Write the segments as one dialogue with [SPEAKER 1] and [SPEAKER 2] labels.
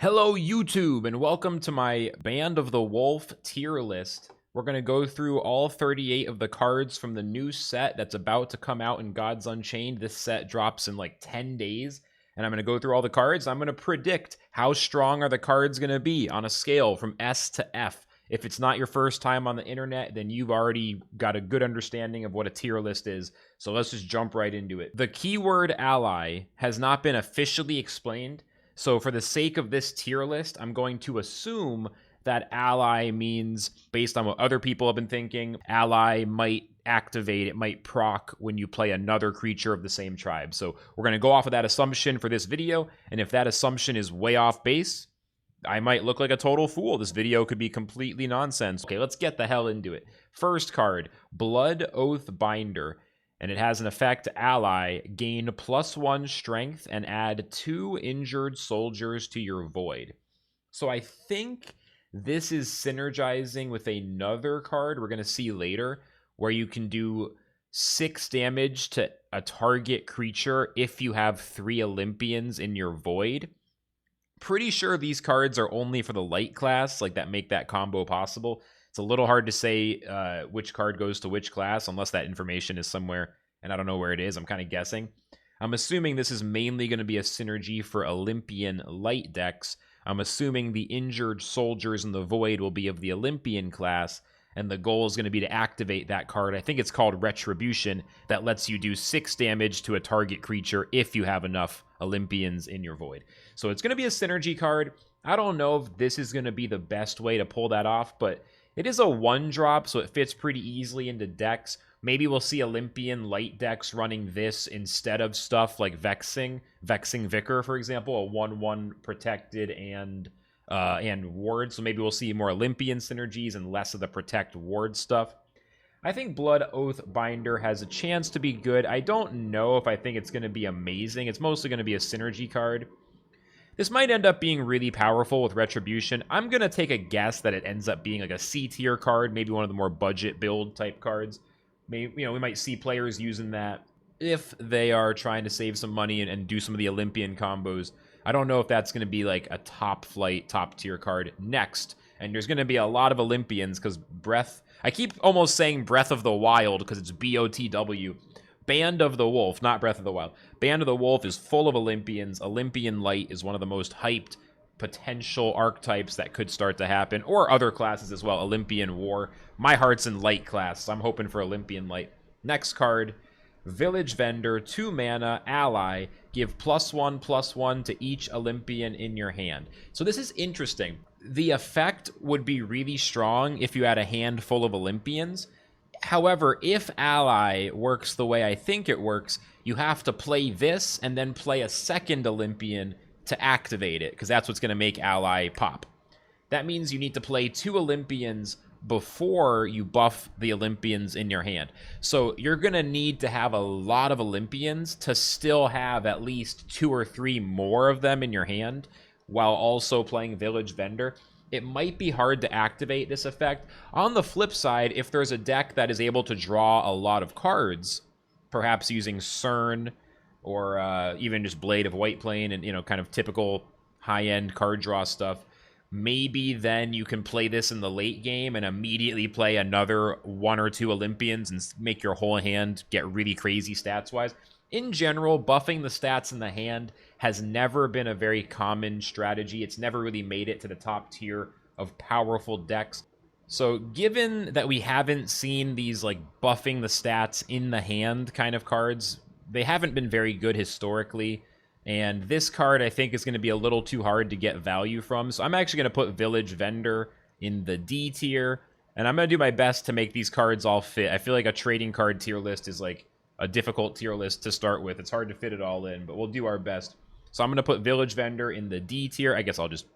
[SPEAKER 1] Hello YouTube and welcome to my Band of the Wolf tier list. We're going to go through all 38 of the cards from the new set that's about to come out in Gods Unchained. This set drops in like 10 days and I'm going to go through all the cards. I'm going to predict how strong are the cards going to be on a scale from S to F. If it's not your first time on the internet, then you've already got a good understanding of what a tier list is. So let's just jump right into it. The keyword ally has not been officially explained. So for the sake of this tier list, I'm going to assume that ally means, based on what other people have been thinking, ally might activate, it might proc when you play another creature of the same tribe. So we're going to go off of that assumption for this video, and if that assumption is way off base, I might look like a total fool. This video could be completely nonsense. Okay, let's get the hell into it. First card, Blood Oath Binder. And it has an effect, ally, gain +1 strength and add 2 injured soldiers to your void. So I think this is synergizing with another card we're going to see later, where you can do 6 damage to a target creature if you have 3 Olympians in your void. Pretty sure these cards are only for the light class, like that make that combo possible. It's a little hard to say which card goes to which class unless that information is somewhere, and I don't know where it is. I'm kind of guessing. I'm assuming this is mainly going to be a synergy for Olympian light decks. I'm assuming the injured soldiers in the void will be of the Olympian class, and the goal is going to be to activate that card. I think it's called Retribution, that lets you do 6 damage to a target creature if you have enough Olympians in your void. So it's going to be a synergy card. I don't know if this is going to be the best way to pull that off, but it is a 1-drop, so it fits pretty easily into decks. Maybe we'll see Olympian light decks running this instead of stuff like Vexing Vicar, for example, a 1/1 protected and ward. So maybe we'll see more Olympian synergies and less of the protect ward stuff. I think Blood Oath Binder has a chance to be good. I don't know if I think it's going to be amazing. It's mostly going to be a synergy card. This might end up being really powerful with Retribution. I'm going to take a guess that it ends up being like a C tier card, maybe one of the more budget build type cards. Maybe, we might see players using that if they are trying to save some money and do some of the Olympian combos. I don't know if that's going to be like a top flight, top tier card next. And there's going to be a lot of Olympians because I keep almost saying Breath of the Wild because it's BOTW. Band of the Wolf, not Breath of the Wild. Band of the Wolf is full of Olympians. Olympian Light is one of the most hyped potential archetypes that could start to happen, or other classes as well. Olympian War. My heart's in Light class, so I'm hoping for Olympian Light. Next card, Village Vendor, 2 mana, ally, give +1/+1 to each Olympian in your hand. So this is interesting. The effect would be really strong if you had a hand full of Olympians. However, if ally works the way I think it works, you have to play this and then play a second Olympian to activate it, because that's what's going to make ally pop. That means you need to play 2 Olympians before you buff the Olympians in your hand. So you're going to need to have a lot of Olympians to still have at least 2 or 3 more of them in your hand while also playing Village Vendor. It might be hard to activate this effect. On the flip side, if there's a deck that is able to draw a lot of cards, perhaps using CERN or even just Blade of Whiteplane and, kind of typical high-end card draw stuff, maybe then you can play this in the late game and immediately play another 1 or 2 Olympians and make your whole hand get really crazy stats-wise. In general, buffing the stats in the hand has never been a very common strategy. It's never really made it to the top tier of powerful decks. So given that we haven't seen these like buffing the stats in the hand kind of cards, they haven't been very good historically. And this card, I think, is going to be a little too hard to get value from. So I'm actually going to put Village Vendor in the D tier. And I'm going to do my best to make these cards all fit. I feel like a trading card tier list is like a difficult tier list to start with. It's hard to fit it all in, but we'll do our best. So I'm going to put Village Vendor in the D tier. I guess I'll just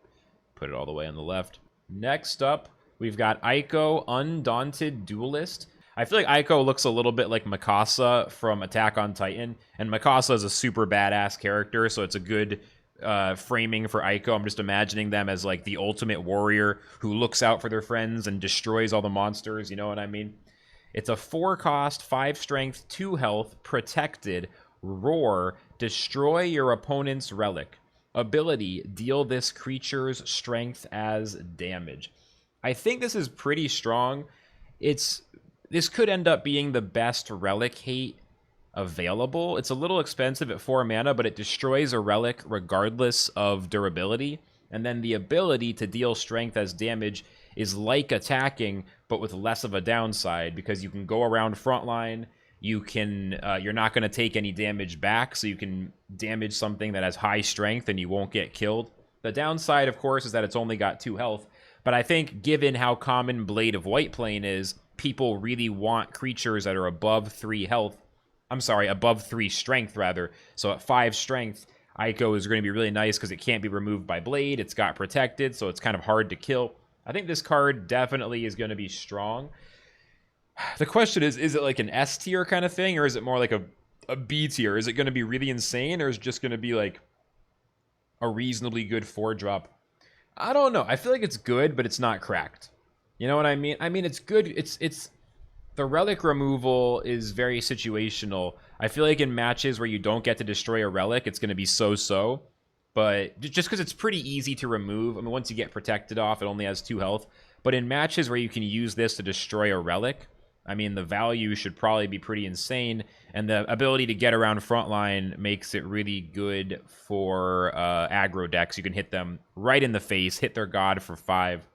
[SPEAKER 1] put it all the way on the left. Next up, we've got Ico, Undaunted Duelist. I feel like Ico looks a little bit like Mikasa from Attack on Titan, and Mikasa is a super badass character, so it's a good framing for Ico. I'm just imagining them as like the ultimate warrior who looks out for their friends and destroys all the monsters, you know what I mean? It's a 4-cost, 5 strength, 2 health, protected, roar, destroy your opponent's relic. Ability, deal this creature's strength as damage. I think this is pretty strong. This could end up being the best relic hate available. It's a little expensive at 4 mana, but it destroys a relic regardless of durability. And then the ability to deal strength as damage is like attacking, but with less of a downside, because you can go around frontline. You're not going to take any damage back, so you can damage something that has high strength and you won't get killed. The downside, of course, is that it's only got 2 health. But I think given how common Blade of Whiteplane is, people really want creatures that are above 3 health. I'm sorry, above 3 strength, rather. So at 5 strength, Ico is going to be really nice because it can't be removed by Blade. It's got protected, so it's kind of hard to kill. I think this card definitely is going to be strong. The question is it like an S tier kind of thing, or is it more like a B tier? Is it going to be really insane, or is it just going to be like a reasonably good 4-drop? I don't know. I feel like it's good, but it's not cracked. You know what I mean? I mean, it's good. It's the relic removal is very situational. I feel like in matches where you don't get to destroy a relic, it's going to be so-so. But just because it's pretty easy to remove, I mean, once you get protected off, it only has 2 health. But in matches where you can use this to destroy a relic, I mean, the value should probably be pretty insane, and the ability to get around frontline makes it really good for aggro decks. You can hit them right in the face, hit their god for 5.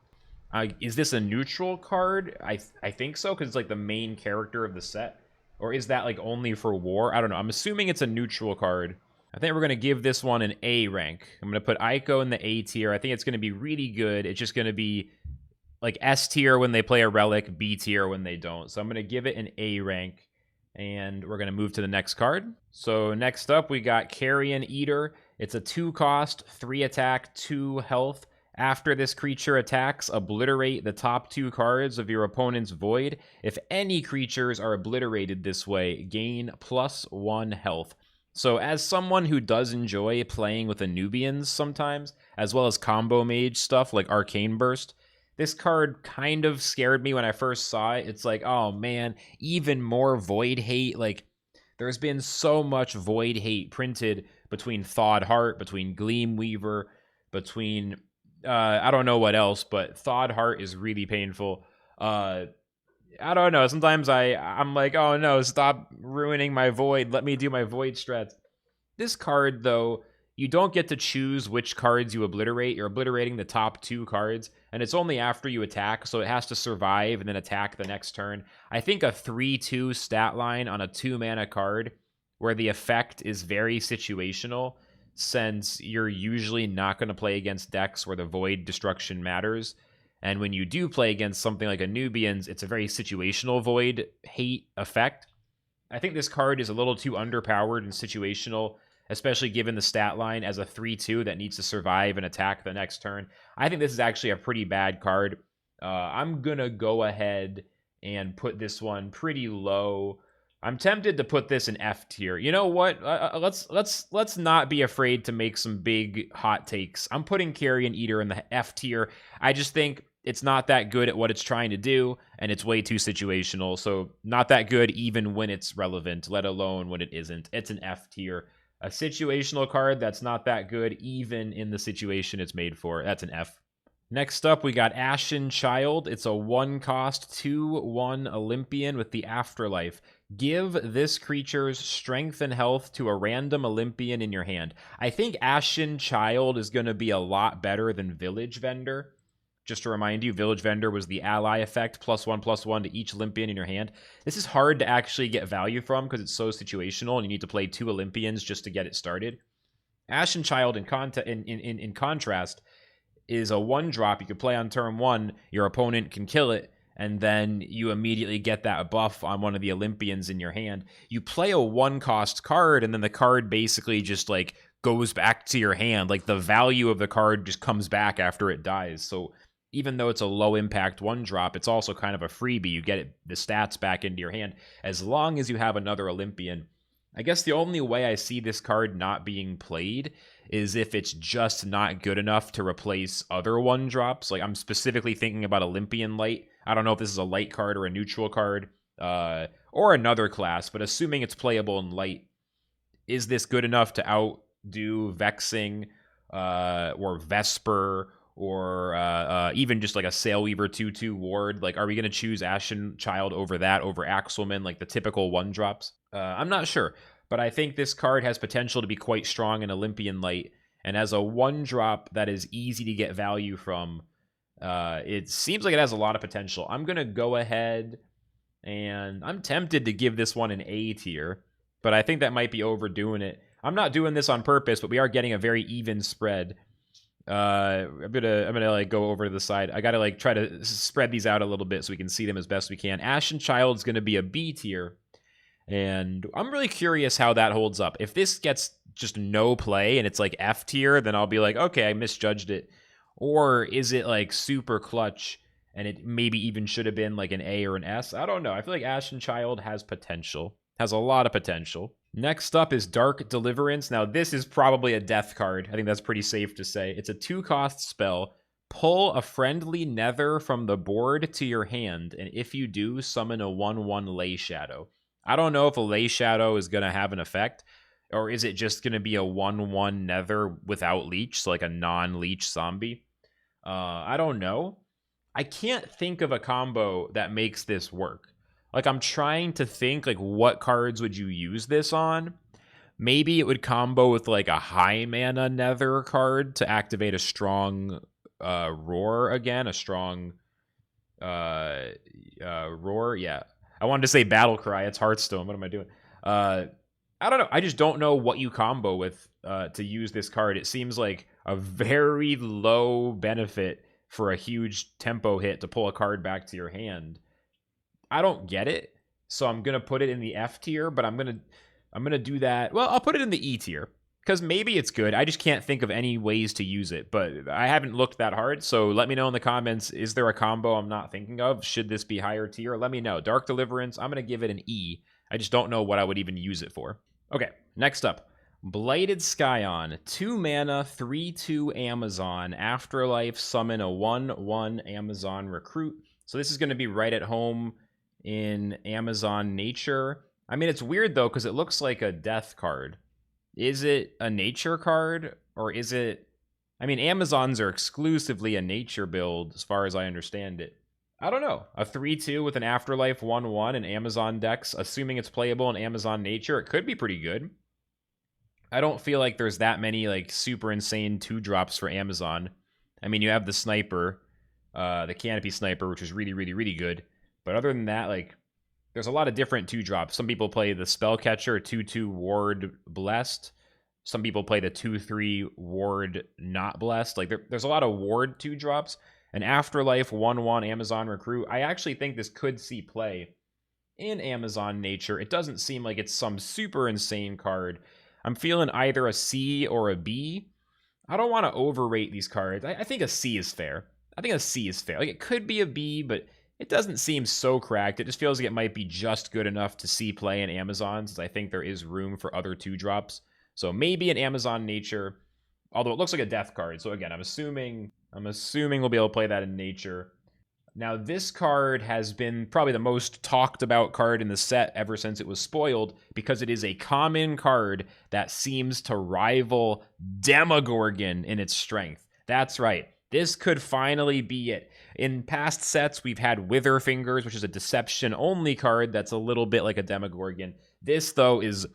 [SPEAKER 1] Is this a neutral card? I think so, because it's like the main character of the set. Or is that like only for war? I don't know. I'm assuming it's a neutral card. I think we're going to give this one an A rank. I'm going to put Ico in the A tier. I think it's going to be really good. It's just going to be like S tier when they play a relic, B tier when they don't. So I'm going to give it an A rank, and we're going to move to the next card. So next up, we got Carrion Eater. It's a 2 cost, 3 attack, 2 health. After this creature attacks, obliterate the top 2 cards of your opponent's void. If any creatures are obliterated this way, gain +1 health. So as someone who does enjoy playing with Anubians sometimes, as well as combo mage stuff like Arcane Burst, this card kind of scared me when I first saw it. It's like, oh man, even more void hate. Like, there's been so much void hate printed between Thawed Heart, between Gleam Weaver, between I don't know what else, but Thawed Heart is really painful. I don't know. Sometimes I'm like, oh no, stop ruining my void. Let me do my void strats. This card, though, you don't get to choose which cards you obliterate. You're obliterating the top 2 cards, and it's only after you attack, so it has to survive and then attack the next turn. I think a 3-2 stat line on a 2-mana card where the effect is very situational, since you're usually not going to play against decks where the void destruction matters. And when you do play against something like Anubians, it's a very situational void hate effect. I think this card is a little too underpowered and situational, especially given the stat line as a 3-2 that needs to survive and attack the next turn. I think this is actually a pretty bad card. I'm going to go ahead and put this one pretty low. I'm tempted to put this in F tier. You know what? Let's not be afraid to make some big hot takes. I'm putting Carrion Eater in the F tier. I just think it's not that good at what it's trying to do, and it's way too situational. So not that good even when it's relevant, let alone when it isn't. It's an F tier. A situational card that's not that good even in the situation it's made for. That's an F. Next up, we got Ashen Child. It's a 1-cost, 2/1 Olympian with the Afterlife. Give this creature's strength and health to a random Olympian in your hand. I think Ashen Child is going to be a lot better than Village Vendor. Just to remind you, Village Vendor was the ally effect, +1/+1 to each Olympian in your hand. This is hard to actually get value from because it's so situational and you need to play 2 Olympians just to get it started. Ashen Child, in contrast, is a 1-drop you could play on turn 1. Your opponent can kill it, and then you immediately get that buff on one of the Olympians in your hand. You play a 1-cost card, and then the card basically just like goes back to your hand. Like the value of the card just comes back after it dies. So even though it's a low impact 1-drop, it's also kind of a freebie. You get the stats back into your hand as long as you have another Olympian. I guess the only way I see this card not being played is if it's just not good enough to replace other 1-drops. Like, I'm specifically thinking about Olympian Light. I don't know if this is a light card or a neutral card, or another class, but assuming it's playable in light, is this good enough to outdo Vexing or Vesper, or even just like a Sailweaver 2/2 ward. Like, are we going to choose Ashen Child over that, over Axelman, like the typical 1-drops? I'm not sure, but I think this card has potential to be quite strong in Olympian Light, and as a 1-drop that is easy to get value from, it seems like it has a lot of potential. I'm going to go ahead, and I'm tempted to give this one an A tier, but I think that might be overdoing it. I'm not doing this on purpose, but we are getting a very even spread. I'm gonna like go over to the side. I gotta like try to spread these out a little bit so we can see them as best we can. Ashen Child's gonna be a B tier, and I'm really curious how that holds up. If this gets just no play and it's like F tier, then I'll be like, okay, I misjudged it. Or is it like super clutch and it maybe even should have been like an A or an S? I don't know. I feel like Ashen Child has potential, has a lot of potential. Next up is Dark Deliverance. Now, this is probably a death card. I think that's pretty safe to say. It's a 2-cost spell. Pull a friendly Nether from the board to your hand, and if you do, summon a 1/1 Lay Shadow. I don't know if a Lay Shadow is going to have an effect, or is it just going to be a 1/1 Nether without leech, so like a non-leech zombie? I don't know. I can't think of a combo that makes this work. Like, I'm trying to think, like, what cards would you use this on? Maybe it would combo with, like, a high mana Nether card to activate a strong Roar again. A strong Roar, yeah. I wanted to say Battle Cry. It's Hearthstone. What am I doing? I don't know. I just don't know what you combo with to use this card. It seems like a very low benefit for a huge tempo hit to pull a card back to your hand. I don't get it, so I'm gonna put it in the F tier, but I'm gonna do that. Well, I'll put it in the E tier because maybe it's good. I just can't think of any ways to use it, but I haven't looked that hard. So let me know in the comments: is there a combo I'm not thinking of? Should this be higher tier? Let me know. Dark Deliverance, I'm gonna give it an E. I just don't know what I would even use it for. Okay, next up. Blighted Scion, 2 mana, 3/2 Amazon, Afterlife, summon a 1/1 Amazon Recruit. So this is going to be right at home in Amazon Nature. I mean, it's weird though, because it looks like a death card. Is it a nature card, or is it... I mean, Amazons are exclusively a nature build, as far as I understand it. I don't know. A 3/2 with an Afterlife 1/1 in Amazon decks, assuming it's playable in Amazon Nature, it could be pretty good. I don't feel like there's that many like super insane 2-drops for Amazon. I mean, you have the Sniper, the Canopy Sniper, which is really, really, really good. But other than that, like, there's a lot of different 2-drops. Some people play the Spellcatcher 2/2 Ward Blessed. Some people play the 2/3 Ward Not Blessed. Like, there's a lot of Ward 2-drops. An Afterlife 1/1 Amazon Recruit. I actually think this could see play in Amazon Nature. It doesn't seem like it's some super insane card. I'm feeling either a C or a B. I don't want to overrate these cards. I think a C is fair. I think a C is fair. Like, it could be a B, but it doesn't seem so cracked. It just feels like it might be just good enough to see play in Amazon, since I think there is room for other 2-drops. So maybe an Amazon Nature, although it looks like a death card. So again, I'm assuming we'll be able to play that in Nature. Now, this card has been probably the most talked about card in the set ever since it was spoiled, because it is a common card that seems to rival Demogorgon in its strength. That's right. This could finally be it. In past sets, we've had Witherfingers, which is a deception-only card that's a little bit like a Demogorgon. This, though, is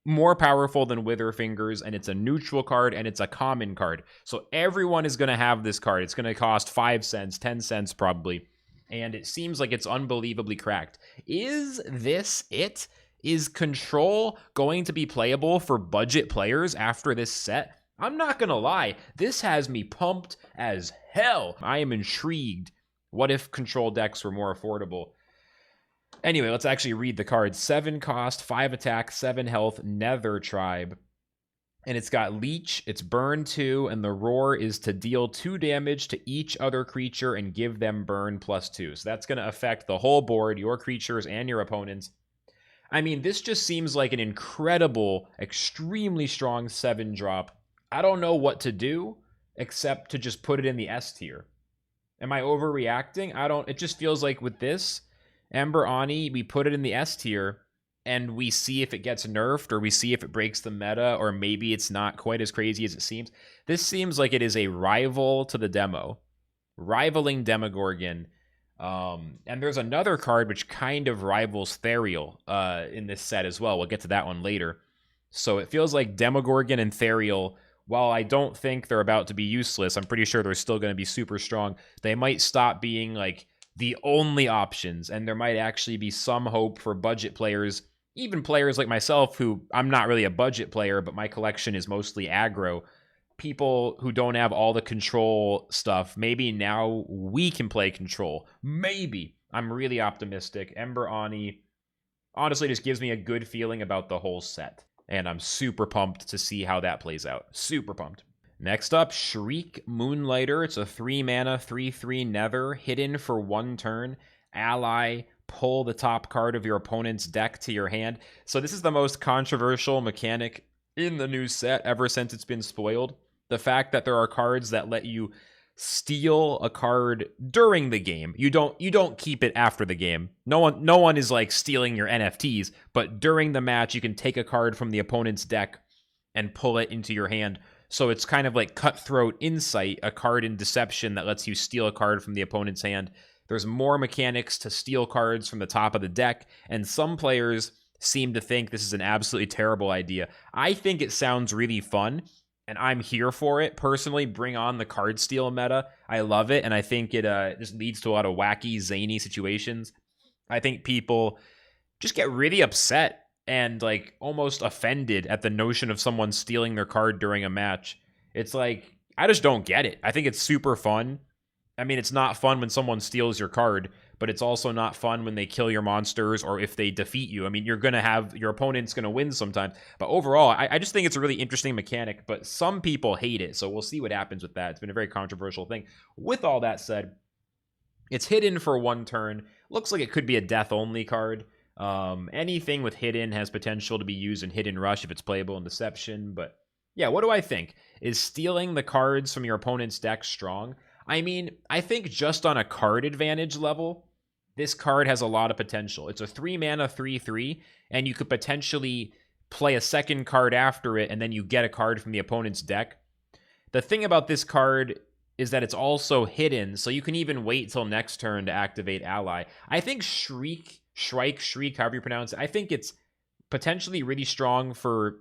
[SPEAKER 1] more powerful than Witherfingers, and it's a neutral card, and it's a common card. So everyone is going to have this card. It's going to cost 5 cents, 10 cents probably, and it seems like it's unbelievably cracked. Is this it? Is Control going to be playable for budget players after this set? I'm not going to lie. This has me pumped as hell. I am intrigued. What if Control decks were more affordable? Anyway, let's actually read the card. 7 cost, 5 attack, 7 health, Nether Tribe. And it's got Leech, it's Burn 2, and the Roar is to deal 2 damage to each other creature and give them Burn +2. So that's going to affect the whole board, your creatures and your opponents. I mean, this just seems like an incredible, extremely strong 7-drop. I don't know what to do except to just put it in the S tier. Am I overreacting? It just feels like with this... Ember Oni, we put it in the S tier, and we see if it gets nerfed, or we see if it breaks the meta, or maybe it's not quite as crazy as it seems. This seems like it is a rival to the demo, rivaling Demogorgon. And there's another card which kind of rivals Therial in this set as well. We'll get to that one later. So it feels like Demogorgon and Therial, while I don't think they're about to be useless, I'm pretty sure they're still going to be super strong. They might stop being like the only options, and there might actually be some hope for budget players, even players like myself, who I'm not really a budget player, but my collection is mostly aggro. People who don't have all the control stuff, maybe now we can play control. Maybe. I'm really optimistic. Ember Oni honestly just gives me a good feeling about the whole set, and I'm super pumped to see how that plays out. Super pumped. Next up, Shriek Moonlighter. It's a 3-mana, 3/3 Nether, hidden for 1 turn. Ally, pull the top card of your opponent's deck to your hand. So this is the most controversial mechanic in the new set ever since it's been spoiled. The fact that there are cards that let you steal a card during the game. You don't keep it after the game. No one is like stealing your NFTs, but during the match you can take a card from the opponent's deck and pull it into your hand. So it's kind of like Cutthroat Insight, a card in Deception that lets you steal a card from the opponent's hand. There's more mechanics to steal cards from the top of the deck, and some players seem to think this is an absolutely terrible idea. I think it sounds really fun, and I'm here for it. Personally, bring on the card steal meta. I love it, and I think it just leads to a lot of wacky, zany situations. I think people just get really upset and like almost offended at the notion of someone stealing their card during a match. It's like, I just don't get it. I think it's super fun. I mean, it's not fun when someone steals your card, but it's also not fun when they kill your monsters or if they defeat you. I mean, you're going to have, your opponent's going to win sometimes. But overall, I just think it's a really interesting mechanic, but some people hate it. So we'll see what happens with that. It's been a very controversial thing. With all that said, it's hidden for 1 turn. Looks like it could be a death-only card. Anything with hidden has potential to be used in Hidden Rush if it's playable in Deception. But yeah, what do I think? Is stealing the cards from your opponent's deck strong? I mean, I think just on a card advantage level, this card has a lot of potential. It's a 3-mana, 3/3, and you could potentially play a second card after it, and then you get a card from the opponent's deck. The thing about this card is that it's also hidden, so you can even wait till next turn to activate Ally. I think Shriek, however you pronounce it, I think it's potentially really strong for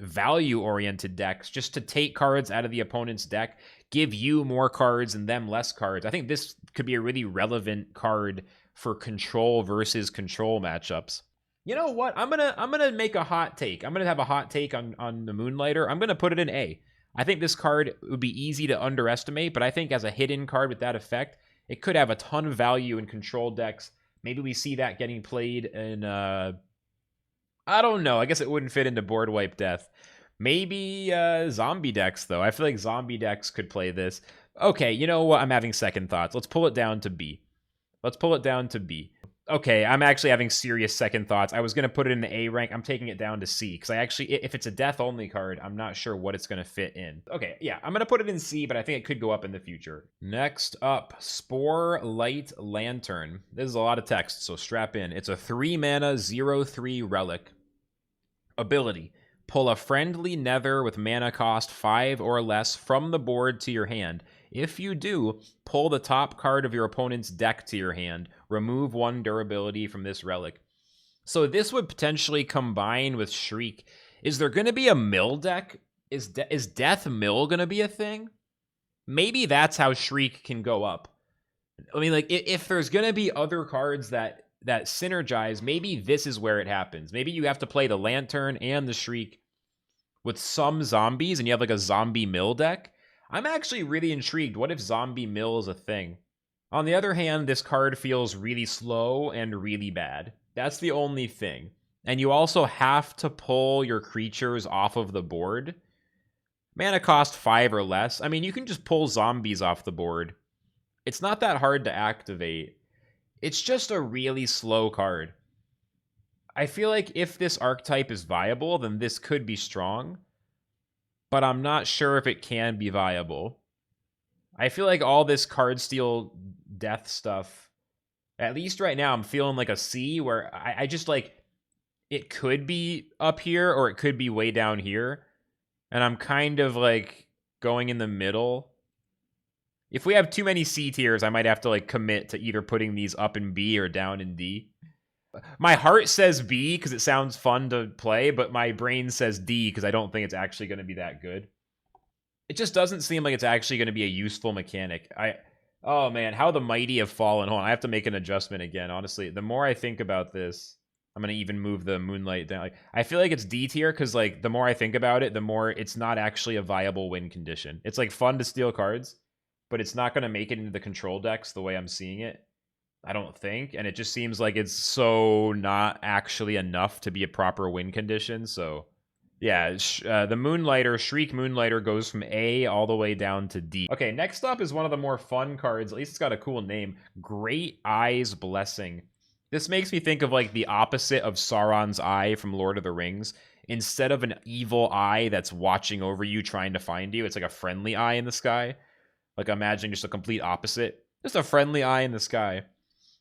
[SPEAKER 1] value-oriented decks, just to take cards out of the opponent's deck, give you more cards and them less cards. I think this could be a really relevant card for control versus control matchups. You know what? I'm gonna make a hot take. I'm gonna have a hot take on the Moonlighter. I'm gonna put it in A. I think this card would be easy to underestimate, but I think as a hidden card with that effect, it could have a ton of value in control decks. Maybe we see that getting played in, I don't know. I guess it wouldn't fit into Board Wipe Death. Maybe zombie decks, though. I feel like zombie decks could play this. Okay, you know what? I'm having second thoughts. Let's pull it down to B. Let's pull it down to B. Okay, I'm actually having serious second thoughts. I was going to put it in the A rank. I'm taking it down to C, because I actually, if it's a death-only card, I'm not sure what it's going to fit in. Okay, yeah, I'm going to put it in C, but I think it could go up in the future. Next up, Spore Light Lantern. This is a lot of text, so strap in. It's a 3-mana, 0/3 Relic. Ability. Pull a friendly Nether with mana cost 5 or less from the board to your hand. If you do, pull the top card of your opponent's deck to your hand. Remove 1 durability from this relic. So this would potentially combine with Shriek. Is there going to be a mill deck? Is Death Mill going to be a thing? Maybe that's how Shriek can go up. I mean, like, if there's going to be other cards that synergize, maybe this is where it happens. Maybe you have to play the Lantern and the Shriek with some zombies, and you have like a zombie mill deck. I'm actually really intrigued. What if zombie mill is a thing? On the other hand, this card feels really slow and really bad. That's the only thing. And you also have to pull your creatures off of the board. Mana cost 5 or less. I mean, you can just pull zombies off the board. It's not that hard to activate. It's just a really slow card. I feel like if this archetype is viable, then this could be strong. But I'm not sure if it can be viable. I feel like all this card steal death stuff, at least right now, I'm feeling like a C, where I just like, it could be up here or it could be way down here. And I'm kind of like going in the middle. If we have too many C tiers, I might have to like commit to either putting these up in B or down in D. My heart says B because it sounds fun to play, but my brain says D because I don't think it's actually going to be that good. It just doesn't seem like it's actually going to be a useful mechanic. Oh man, how the mighty have fallen. Hold on, I have to make an adjustment again. Honestly, the more I think about this, I'm gonna even move the Moonlight down. Like, I feel like it's D tier because like the more I think about it, the more it's not actually a viable win condition. It's like fun to steal cards, but it's not gonna make it into the control decks the way I'm seeing it. I don't think, and it just seems like it's so not actually enough to be a proper win condition. So yeah, the Moonlighter, Shriek Moonlighter goes from A all the way down to D. Okay, next up is one of the more fun cards. At least it's got a cool name. Great Eye's Blessing. This makes me think of like the opposite of Sauron's Eye from Lord of the Rings. Instead of an evil eye that's watching over you trying to find you, it's like a friendly eye in the sky. Like imagine just a complete opposite. Just a friendly eye in the sky.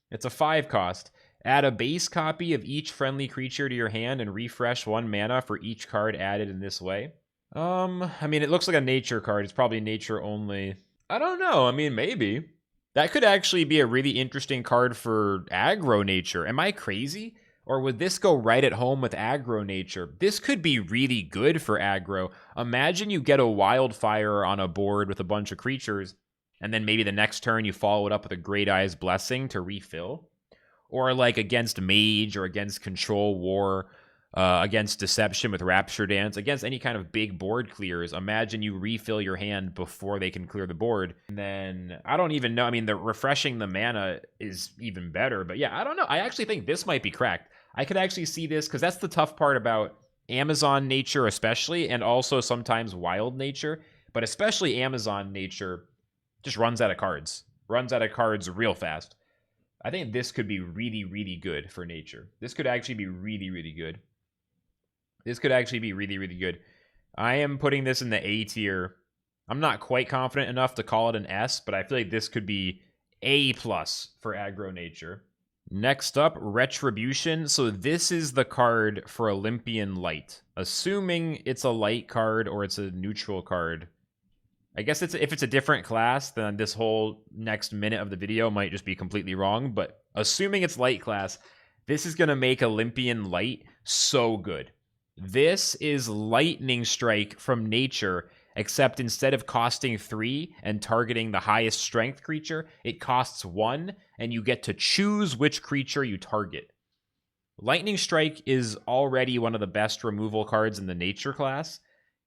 [SPEAKER 1] It's a 5 cost. Add a base copy of each friendly creature to your hand and refresh 1 mana for each card added in this way. I mean, it looks like a nature card. It's probably nature only. I don't know. I mean, maybe. That could actually be a really interesting card for aggro nature. Am I crazy? Or would this go right at home with aggro nature? This could be really good for aggro. Imagine you get a wildfire on a board with a bunch of creatures, and then maybe the next turn you follow it up with a Great Eye's Blessing to refill. Or like against Mage or against Control War, against Deception with Rapture Dance, against any kind of big board clears. Imagine you refill your hand before they can clear the board. And then, I don't even know. I mean, the refreshing the mana is even better. But yeah, I don't know. I actually think this might be cracked. I could actually see this, because that's the tough part about Amazon nature especially, and also sometimes wild nature. But especially Amazon nature just runs out of cards. Runs out of cards real fast. I think this could be really, really good for nature. This could actually be really, really good. This could actually be really, really good. I am putting this in the A tier. I'm not quite confident enough to call it an S, but I feel like this could be A+ for aggro nature. Next up, Retribution. So this is the card for Olympian Light. Assuming it's a light card or it's a neutral card. I guess if it's a different class, then this whole next minute of the video might just be completely wrong. But assuming it's light class, this is going to make Olympian Light so good. This is Lightning Strike from nature, except instead of costing 3 and targeting the highest strength creature, it costs 1, and you get to choose which creature you target. Lightning Strike is already one of the best removal cards in the nature class.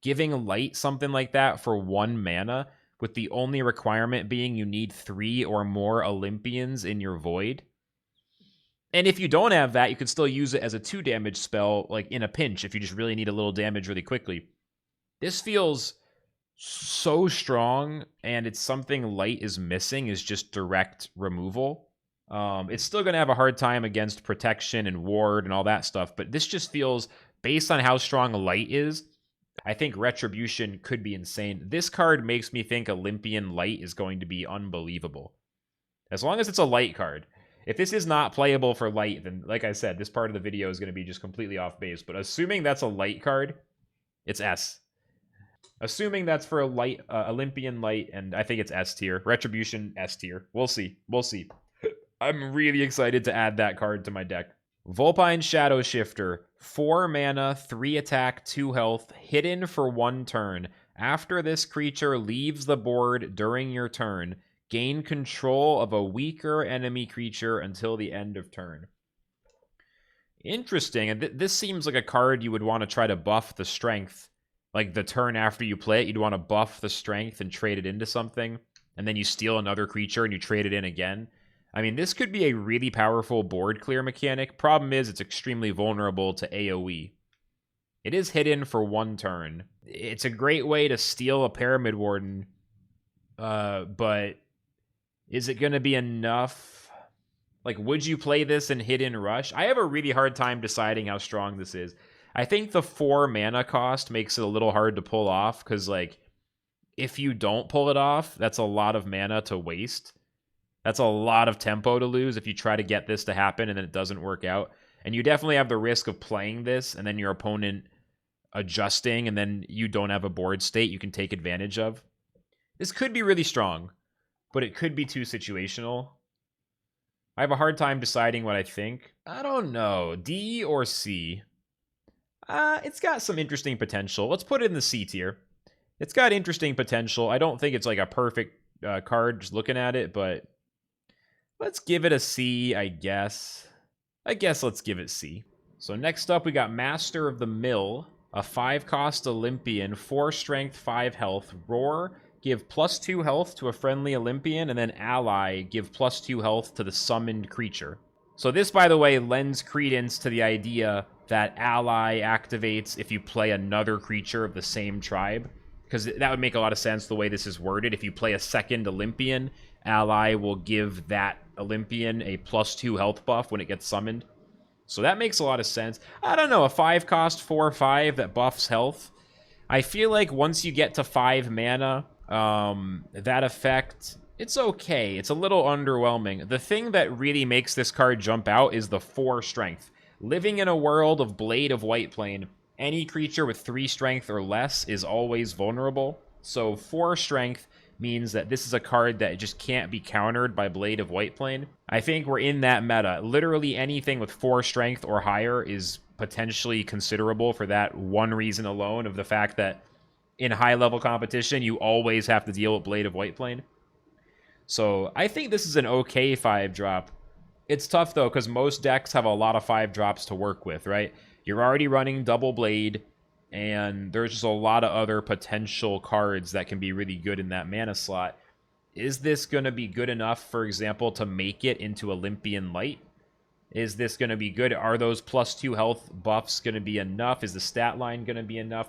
[SPEAKER 1] Giving light something like that for 1 mana, with the only requirement being you need 3 or more Olympians in your void. And if you don't have that, you can still use it as a 2 damage spell, like in a pinch, if you just really need a little damage really quickly. This feels so strong, and it's something light is missing, is just direct removal. It's still going to have a hard time against protection and ward and all that stuff, but this just feels, based on how strong light is, I think Retribution could be insane. This card makes me think Olympian Light is going to be unbelievable. As long as it's a light card. If this is not playable for light, then like I said, this part of the video is going to be just completely off base. But assuming that's a light card, it's S. Assuming that's for a light Olympian Light, and I think it's S tier. Retribution, S tier. We'll see. We'll see. I'm really excited to add that card to my deck. Vulpine Shadow Shifter, 4 mana, 3 attack, 2 health, hidden for 1 turn. After this creature leaves the board during your turn, gain control of a weaker enemy creature until the end of turn. Interesting. And this seems like a card you would want to try to buff the strength. Like the turn after you play it, you'd want to buff the strength and trade it into something. And then you steal another creature and you trade it in again. I mean, this could be a really powerful board clear mechanic. Problem is, it's extremely vulnerable to AoE. It is hidden for 1 turn. It's a great way to steal a Pyramid Warden, but is it going to be enough? Like, would you play this in Hidden Rush? I have a really hard time deciding how strong this is. I think the 4 mana cost makes it a little hard to pull off, because, like, if you don't pull it off, that's a lot of mana to waste. That's a lot of tempo to lose if you try to get this to happen and then it doesn't work out. And you definitely have the risk of playing this and then your opponent adjusting and then you don't have a board state you can take advantage of. This could be really strong, but it could be too situational. I have a hard time deciding what I think. I don't know. D or C? It's got some interesting potential. Let's put it in the C tier. It's got interesting potential. I don't think it's like a perfect card just looking at it, but let's give it a C, I guess. I guess let's give it C. So next up, we got Master of the Mill, a 5-cost Olympian, 4 strength, 5 health, roar, give +2 health to a friendly Olympian, and then ally, give +2 health to the summoned creature. So this, by the way, lends credence to the idea that ally activates if you play another creature of the same tribe, because that would make a lot of sense the way this is worded. If you play a second Olympian, ally will give that Olympian a +2 health buff when it gets summoned. So that makes a lot of sense. I don't know, a 5-cost 4/5 that buffs health. I feel like once you get to 5 mana, that effect, it's okay. It's a little underwhelming. The thing that really makes this card jump out is the 4 strength. Living in a world of Blade of Whiteplane, any creature with 3 strength or less is always vulnerable. So 4 strength means that this is a card that just can't be countered by Blade of Whiteplane. I think we're in that meta. Literally anything with 4 strength or higher is potentially considerable for that one reason alone of the fact that in high-level competition, you always have to deal with Blade of Whiteplane. So I think this is an okay 5-drop. It's tough, though, because most decks have a lot of 5-drops to work with, right? You're already running Double Blade, and there's just a lot of other potential cards that can be really good in that mana slot. Is this going to be good enough, for example, to make it into Olympian Light? Is this going to be good? Are those +2 health buffs going to be enough? Is the stat line going to be enough?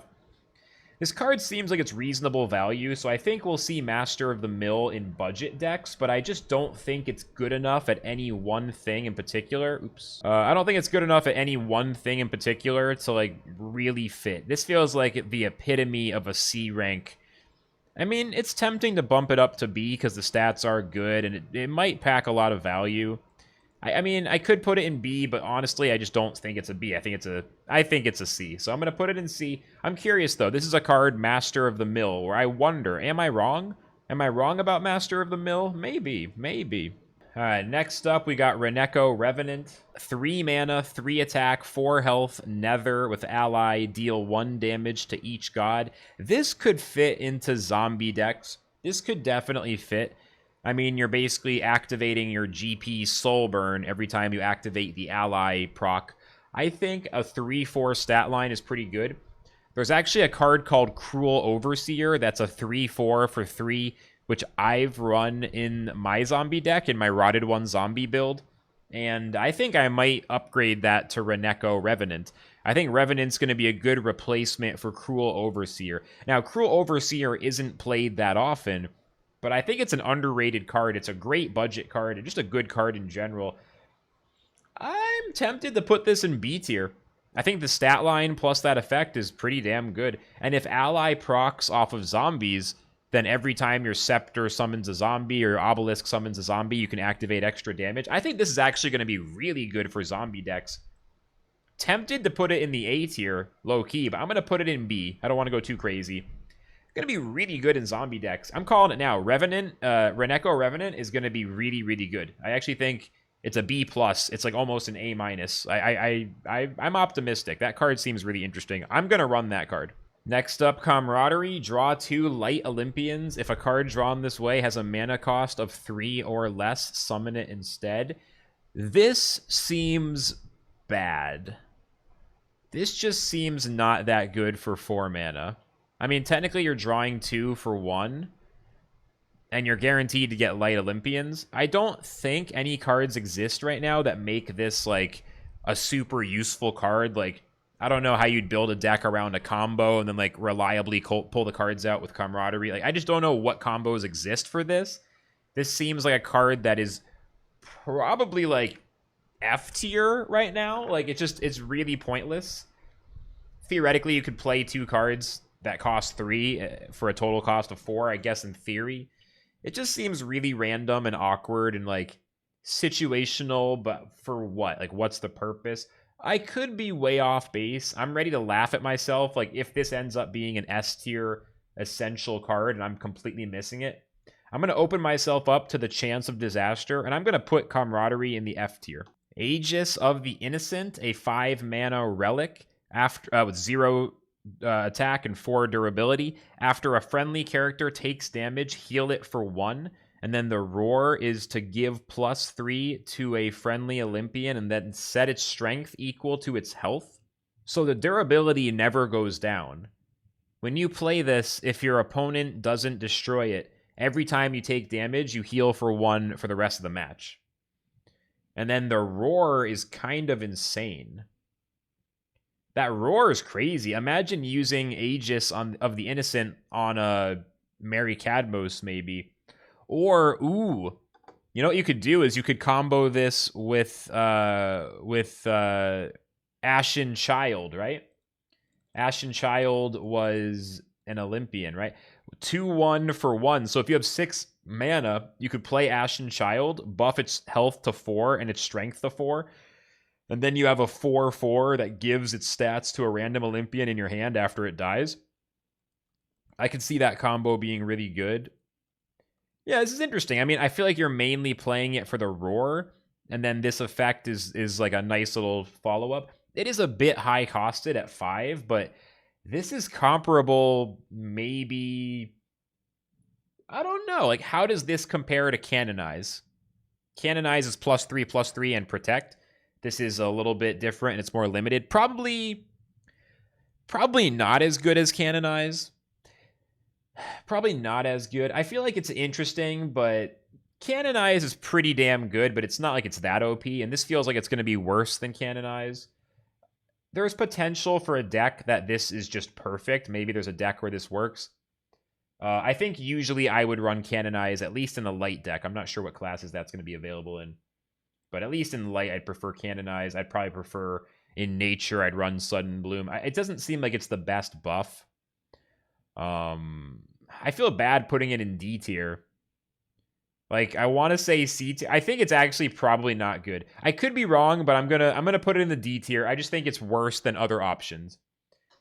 [SPEAKER 1] This card seems like it's reasonable value, so I think we'll see Master of the Mill in budget decks, but I just don't think it's good enough at any one thing in particular. Oops. I don't think it's good enough at any one thing in particular to, like, really fit. This feels like the epitome of a C rank. I mean, it's tempting to bump it up to B because the stats are good, and it might pack a lot of value. I mean, I could put it in B, but honestly, I just don't think it's a B. I think it's a C. So I'm going to put it in C. I'm curious, though. This is a card, Master of the Mill, where I wonder, am I wrong? Am I wrong about Master of the Mill? Maybe, maybe. All right, next up, we got Reneko Revenant. 3 mana, 3 attack, 4 health, Nether with ally, deal 1 damage to each god. This could fit into zombie decks. This could definitely fit. I mean, you're basically activating your GP Soul Burn every time you activate the ally proc. I think a 3/4 stat line is pretty good. There's actually a card called Cruel Overseer that's a 3/4 for 3, which I've run in my zombie deck, in my Rotted One zombie build. And I think I might upgrade that to Reneko Revenant. I think Revenant's going to be a good replacement for Cruel Overseer. Now, Cruel Overseer isn't played that often, but I think it's an underrated card. It's a great budget card and just a good card in general. I'm tempted to put this in B tier. I think the stat line plus that effect is pretty damn good. And if ally procs off of zombies, then every time your Scepter summons a zombie or your Obelisk summons a zombie, you can activate extra damage. I think this is actually going to be really good for zombie decks. Tempted to put it in the A tier, low-key, but I'm going to put it in B. I don't want to go too crazy. Going to be really good in zombie decks. I'm calling it now. Reneko Revenant is going to be really, really good. I actually think it's a B+. It's like almost an A-. I'm optimistic. That card seems really interesting. I'm going to run that card. Next up, Camaraderie. Draw 2 Light Olympians. If a card drawn this way has a mana cost of 3 or less, summon it instead. This seems bad. This just seems not that good for 4 mana. I mean, technically you're drawing 2 for 1, and you're guaranteed to get Light Olympians. I don't think any cards exist right now that make this, like, a super useful card. Like, I don't know how you'd build a deck around a combo and then, like, reliably pull the cards out with Camaraderie. Like, I just don't know what combos exist for this. This seems like a card that is probably, like, F tier right now. Like, it's really pointless. Theoretically, you could play 2 cards that cost 3 for a total cost of 4, I guess, in theory. It just seems really random and awkward and, like, situational, but for what? Like, what's the purpose? I could be way off base. I'm ready to laugh at myself. Like, if this ends up being an S tier essential card and I'm completely missing it, I'm going to open myself up to the chance of disaster, and I'm going to put Camaraderie in the F tier. Aegis of the Innocent, a 5-mana relic after with 0 attack and 4 durability. After a friendly character takes damage, heal it for 1. And then the roar is to give +3 to a friendly Olympian and then set its strength equal to its health. So the durability never goes down. When you play this, if your opponent doesn't destroy it, every time you take damage, you heal for 1 for the rest of the match. And then the roar is kind of insane. That roar is crazy. Imagine using Aegis of the Innocent on a Mary Cadmos, maybe. Or, ooh, you know what you could do is you could combo this with Ashen Child, right? Ashen Child was an Olympian, right? 2-1 for 1. So if you have 6 mana, you could play Ashen Child, buff its health to 4 and its strength to 4. And then you have a 4/4 that gives its stats to a random Olympian in your hand after it dies. I could see that combo being really good. Yeah, this is interesting. I mean, I feel like you're mainly playing it for the roar, and then this effect is like a nice little follow-up. It is a bit high costed at 5, but this is comparable, maybe... I don't know. Like, how does this compare to Canonize? Canonize is +3/+3 and Protect. This is a little bit different, and it's more limited. Probably not as good as Canonize. Probably not as good. I feel like it's interesting, but Canonize is pretty damn good, but it's not like it's that OP, and this feels like it's going to be worse than Canonize. There's potential for a deck that this is just perfect. Maybe there's a deck where this works. I think usually I would run Canonize, at least in a light deck. I'm not sure what classes that's going to be available in. But at least in light, I'd prefer Canonize. I'd probably prefer in nature, I'd run Sudden Bloom. It doesn't seem like it's the best buff. I feel bad putting it in D tier. Like, I want to say C tier. I think it's actually probably not good. I could be wrong, but I'm gonna put it in the D tier. I just think it's worse than other options.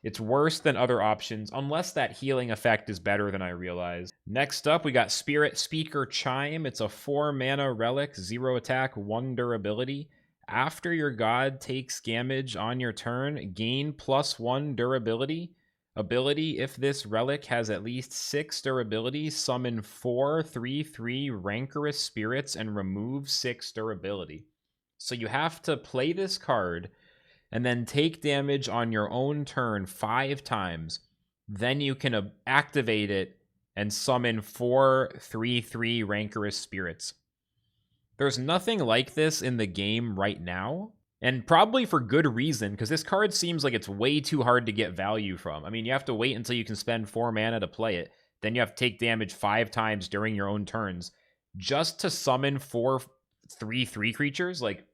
[SPEAKER 1] It's worse than other options, unless that healing effect is better than I realize. Next up, we got Spirit Speaker Chime. It's a 4-mana relic, 0 attack, 1 durability. After your god takes damage on your turn, gain +1 durability. Ability, if this relic has at least 6 durability, summon 4 3/3 Rancorous Spirits and remove 6 durability. So you have to play this card and then take damage on your own turn 5 times. Then you can activate it and summon 4 3/3 Rancorous Spirits. There's nothing like this in the game right now, and probably for good reason, because this card seems like it's way too hard to get value from. I mean, you have to wait until you can spend 4 mana to play it. Then you have to take damage 5 times during your own turns just to summon 4 3/3 creatures. Like,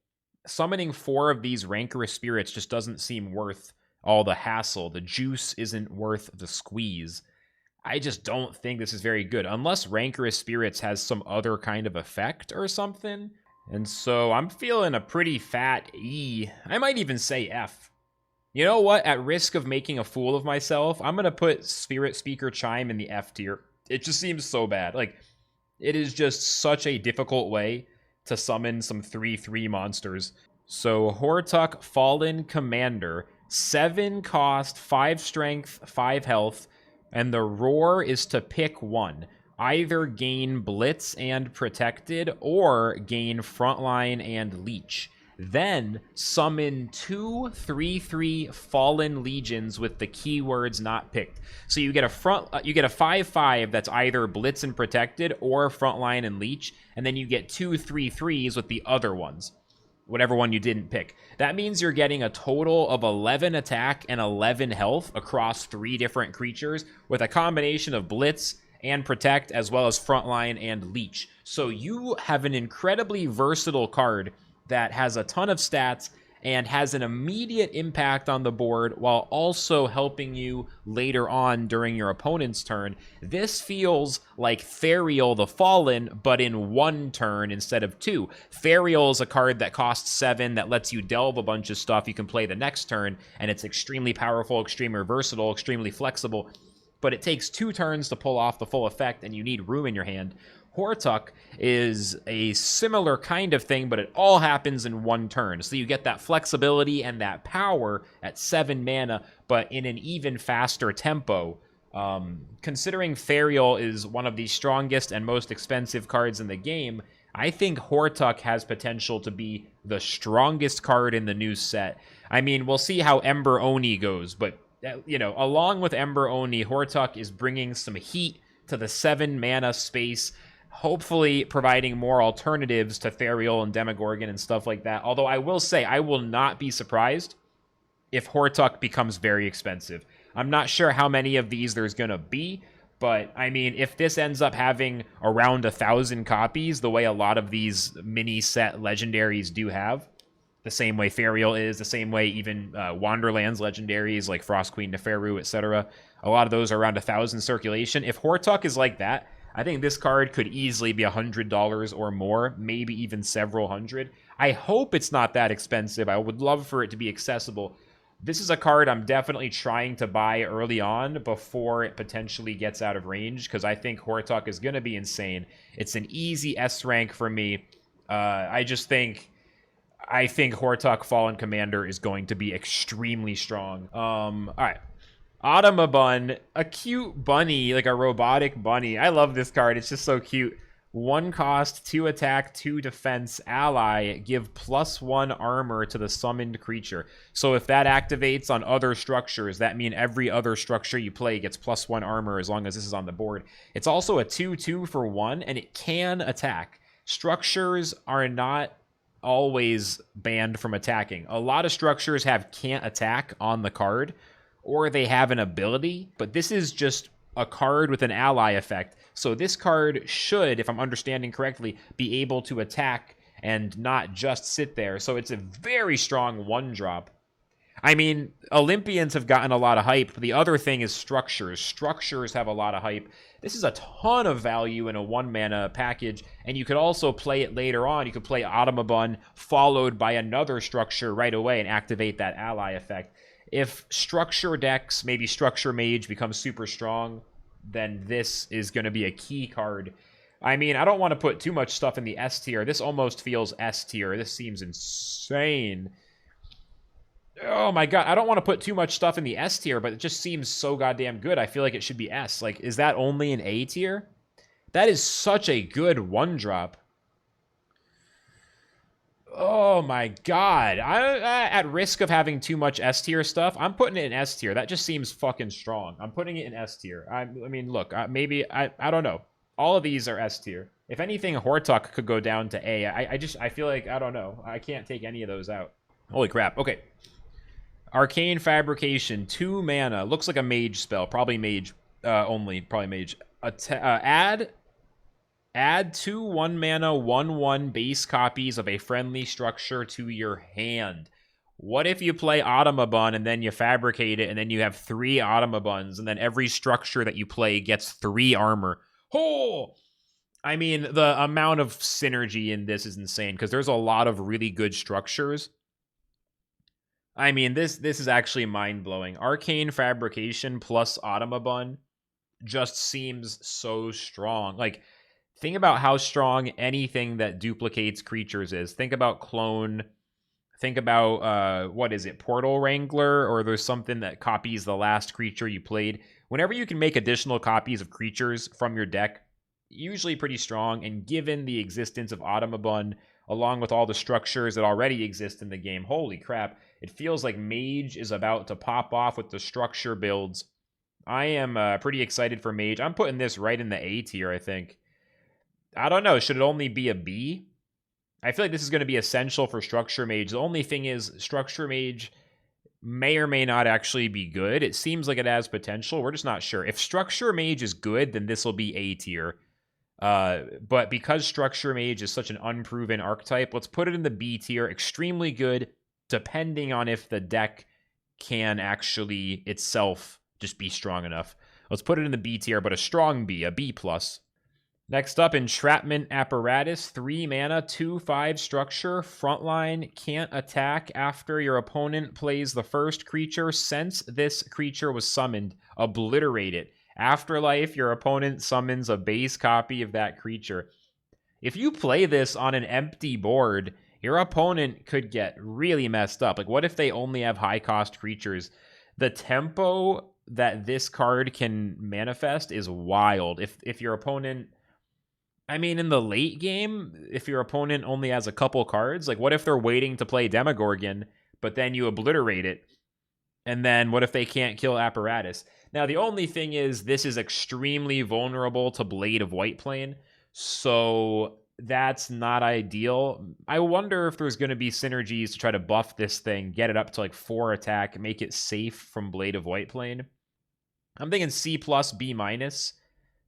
[SPEAKER 1] summoning 4 of these Rancorous Spirits just doesn't seem worth all the hassle. The juice isn't worth the squeeze. I just don't think this is very good, unless Rancorous Spirits has some other kind of effect or something. And so I'm feeling a pretty fat E. I might even say F. You know what? At risk of making a fool of myself, I'm going to put Spirit Speaker Chime in the F tier. It just seems so bad. Like, it is just such a difficult way to summon some 3/3 monsters. So Hortuk Fallen Commander, 7 cost, 5 strength, 5 health, and the roar is to pick 1. Either gain Blitz and Protected, or gain Frontline and Leech. Then summon 2 3/3 Fallen Legions with the keywords not picked. So you get a 5/5 that's either Blitz and Protected or Frontline and Leech, and then you get 2 3/3s with the other ones, whatever one you didn't pick. That means you're getting a total of 11 attack and 11 health across 3 different creatures with a combination of Blitz and Protect as well as Frontline and Leech. So you have an incredibly versatile card that has a ton of stats and has an immediate impact on the board while also helping you later on during your opponent's turn. This feels like Therial the Fallen, but in one turn instead of two. Therial is a card that costs 7 that lets you delve a bunch of stuff you can play the next turn, and it's extremely powerful, extremely versatile, extremely flexible, but it takes 2 turns to pull off the full effect, and you need room in your hand. Hortuk is a similar kind of thing, but it all happens in one turn. So you get that flexibility and that power at 7 mana, but in an even faster tempo. Considering Therial is one of the strongest and most expensive cards in the game, I think Hortuk has potential to be the strongest card in the new set. I mean, we'll see how Ember Oni goes, but, you know, along with Ember Oni, Hortuk is bringing some heat to the 7 mana space, hopefully providing more alternatives to Therial and Demogorgon and stuff like that. Although I will say, I will not be surprised if Hortuk becomes very expensive. I'm not sure how many of these there's going to be, but I mean, if this ends up having around 1,000 copies, the way a lot of these mini set legendaries do have, the same way Therial is, the same way even Wanderlands legendaries like Frost Queen, Neferu, etc. A lot of those are around 1,000 circulation. If Hortuk is like that, I think this card could easily be $100 or more, maybe even several hundred. I hope it's not that expensive. I would love for it to be accessible. This is a card I'm definitely trying to buy early on before it potentially gets out of range, because I think Hortuk is going to be insane. It's an easy S rank for me. I think Hortuk Fallen Commander is going to be extremely strong. All right. Automabun, a cute bunny, like a robotic bunny. I love this card. It's just so cute. 1 cost, 2 attack, 2 defense, ally, give +1 armor to the summoned creature. So if that activates on other structures, that means every other structure you play gets +1 armor as long as this is on the board. It's also a 2/2 for 1, and it can attack. Structures are not always banned from attacking. A lot of structures have can't attack on the card, or they have an ability, but this is just a card with an ally effect. So this card should, if I'm understanding correctly, be able to attack and not just sit there. So it's a very strong 1-drop. I mean, Olympians have gotten a lot of hype, but the other thing is structures. Structures have a lot of hype. This is a ton of value in a 1-mana package, and you could also play it later on. You could play Automabun followed by another structure right away and activate that ally effect. If structure decks, maybe structure mage, becomes super strong, then this is going to be a key card. I mean, I don't want to put too much stuff in the S tier. This almost feels S tier. This seems insane. Oh my god, I don't want to put too much stuff in the S tier, but it just seems so goddamn good. I feel like it should be S. Like, is that only an A tier? That is such a good 1-drop. Oh my god. I at risk of having too much S tier stuff, I'm putting it in S tier. That just seems fucking strong. I'm putting it in S tier. I mean, look, maybe, I don't know. All of these are S tier. If anything, Hortuk could go down to A. I feel like, I don't know. I can't take any of those out. Holy crap. Okay. Arcane Fabrication, 2 mana. Looks like a mage spell. Probably mage only. Probably mage. Add 2 1-mana 1/1 base copies of a friendly structure to your hand. What if you play Automabun and then you fabricate it and then you have 3 Automabuns and then every structure that you play gets 3 armor? Oh! I mean, the amount of synergy in this is insane because there's a lot of really good structures. I mean, this is actually mind-blowing. Arcane Fabrication plus Automabun just seems so strong. Like, think about how strong anything that duplicates creatures is. Think about Clone. Think about, what is it, Portal Wrangler? Or there's something that copies the last creature you played. Whenever you can make additional copies of creatures from your deck, usually pretty strong. And given the existence of Automabun, along with all the structures that already exist in the game, holy crap, it feels like Mage is about to pop off with the structure builds. I am pretty excited for Mage. I'm putting this right in the A tier, I think. I don't know. Should it only be a B? I feel like this is going to be essential for Structure Mage. The only thing is, Structure Mage may or may not actually be good. It seems like it has potential. We're just not sure. If Structure Mage is good, then this will be A tier. But because Structure Mage is such an unproven archetype, let's put it in the B tier. Extremely good. depending on if the deck can actually itself just be strong enough. Let's put it in the B tier, but a strong B, a B+. Next up, Entrapment Apparatus, 3 mana, 2/5 structure, frontline, can't attack after your opponent plays the first creature since this creature was summoned. Obliterate it. Afterlife, your opponent summons a base copy of that creature. If you play this on an empty board, your opponent could get really messed up. Like, what if they only have high-cost creatures? The tempo that this card can manifest is wild. If your opponent... I mean, in the late game, if your opponent only has a couple cards, like what if they're waiting to play Demogorgon, but then you obliterate it? And then what if they can't kill Apparatus? Now, the only thing is this is extremely vulnerable to Blade of Whiteplane, so that's not ideal. I wonder if there's going to be synergies to try to buff this thing, get it up to like 4 attack, make it safe from Blade of Whiteplane. I'm thinking C+, B-.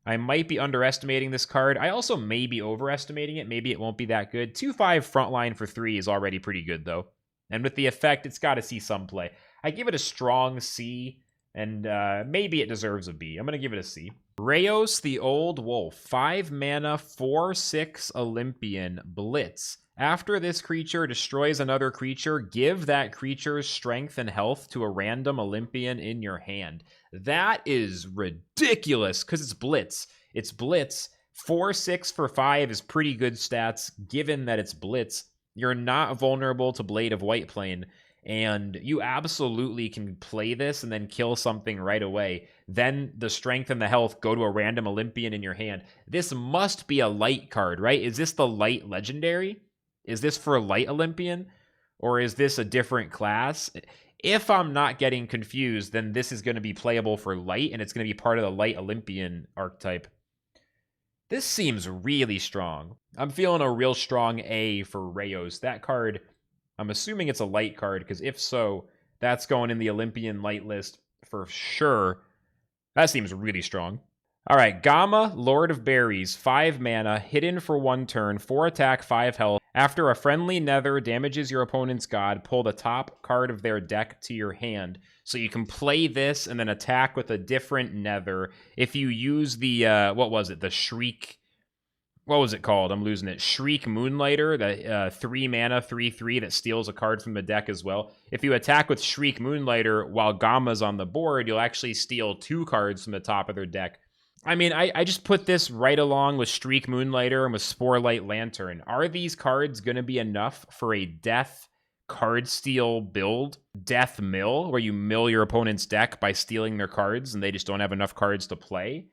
[SPEAKER 1] I might be underestimating this card. I also may be overestimating it. Maybe it won't be that good. 2/5 frontline for 3 is already pretty good, though. And with the effect, it's got to see some play. I give it a strong C, and maybe it deserves a B. I'm going to give it a C. Rayos the Old Wolf. 5 mana, 4/6 Olympian. Blitz. After this creature destroys another creature, give that creature's strength and health to a random Olympian in your hand. That is ridiculous because it's Blitz. It's Blitz. 4/6 for 5 is pretty good stats given that it's Blitz. You're not vulnerable to Blade of Whiteplane, and you absolutely can play this and then kill something right away. Then the strength and the health go to a random Olympian in your hand. This must be a light card, right? Is this the light legendary? Is this for a light Olympian? Or is this a different class? If I'm not getting confused, then this is going to be playable for light, and it's going to be part of the light Olympian archetype. This seems really strong. I'm feeling a real strong A for Rayos. That card, I'm assuming it's a light card, because if so, that's going in the Olympian light list for sure. That seems really strong. All right, Gamma, Lord of Berries, 5 mana, hidden for 1 turn, 4 attack, 5 health. After a friendly nether damages your opponent's god, pull the top card of their deck to your hand. So you can play this and then attack with a different nether. If you use the, what was it, the Shriek... What was it called? I'm losing it. Shriek Moonlighter, the 3 mana, 3/3 that steals a card from the deck as well. If you attack with Shriek Moonlighter while Gamma's on the board, you'll actually steal 2 cards from the top of their deck. I mean, I just put this right along with Shriek Moonlighter and with Sporelight Lantern. Are these cards going to be enough for a death card steal build? Death mill, where you mill your opponent's deck by stealing their cards and they just don't have enough cards to play?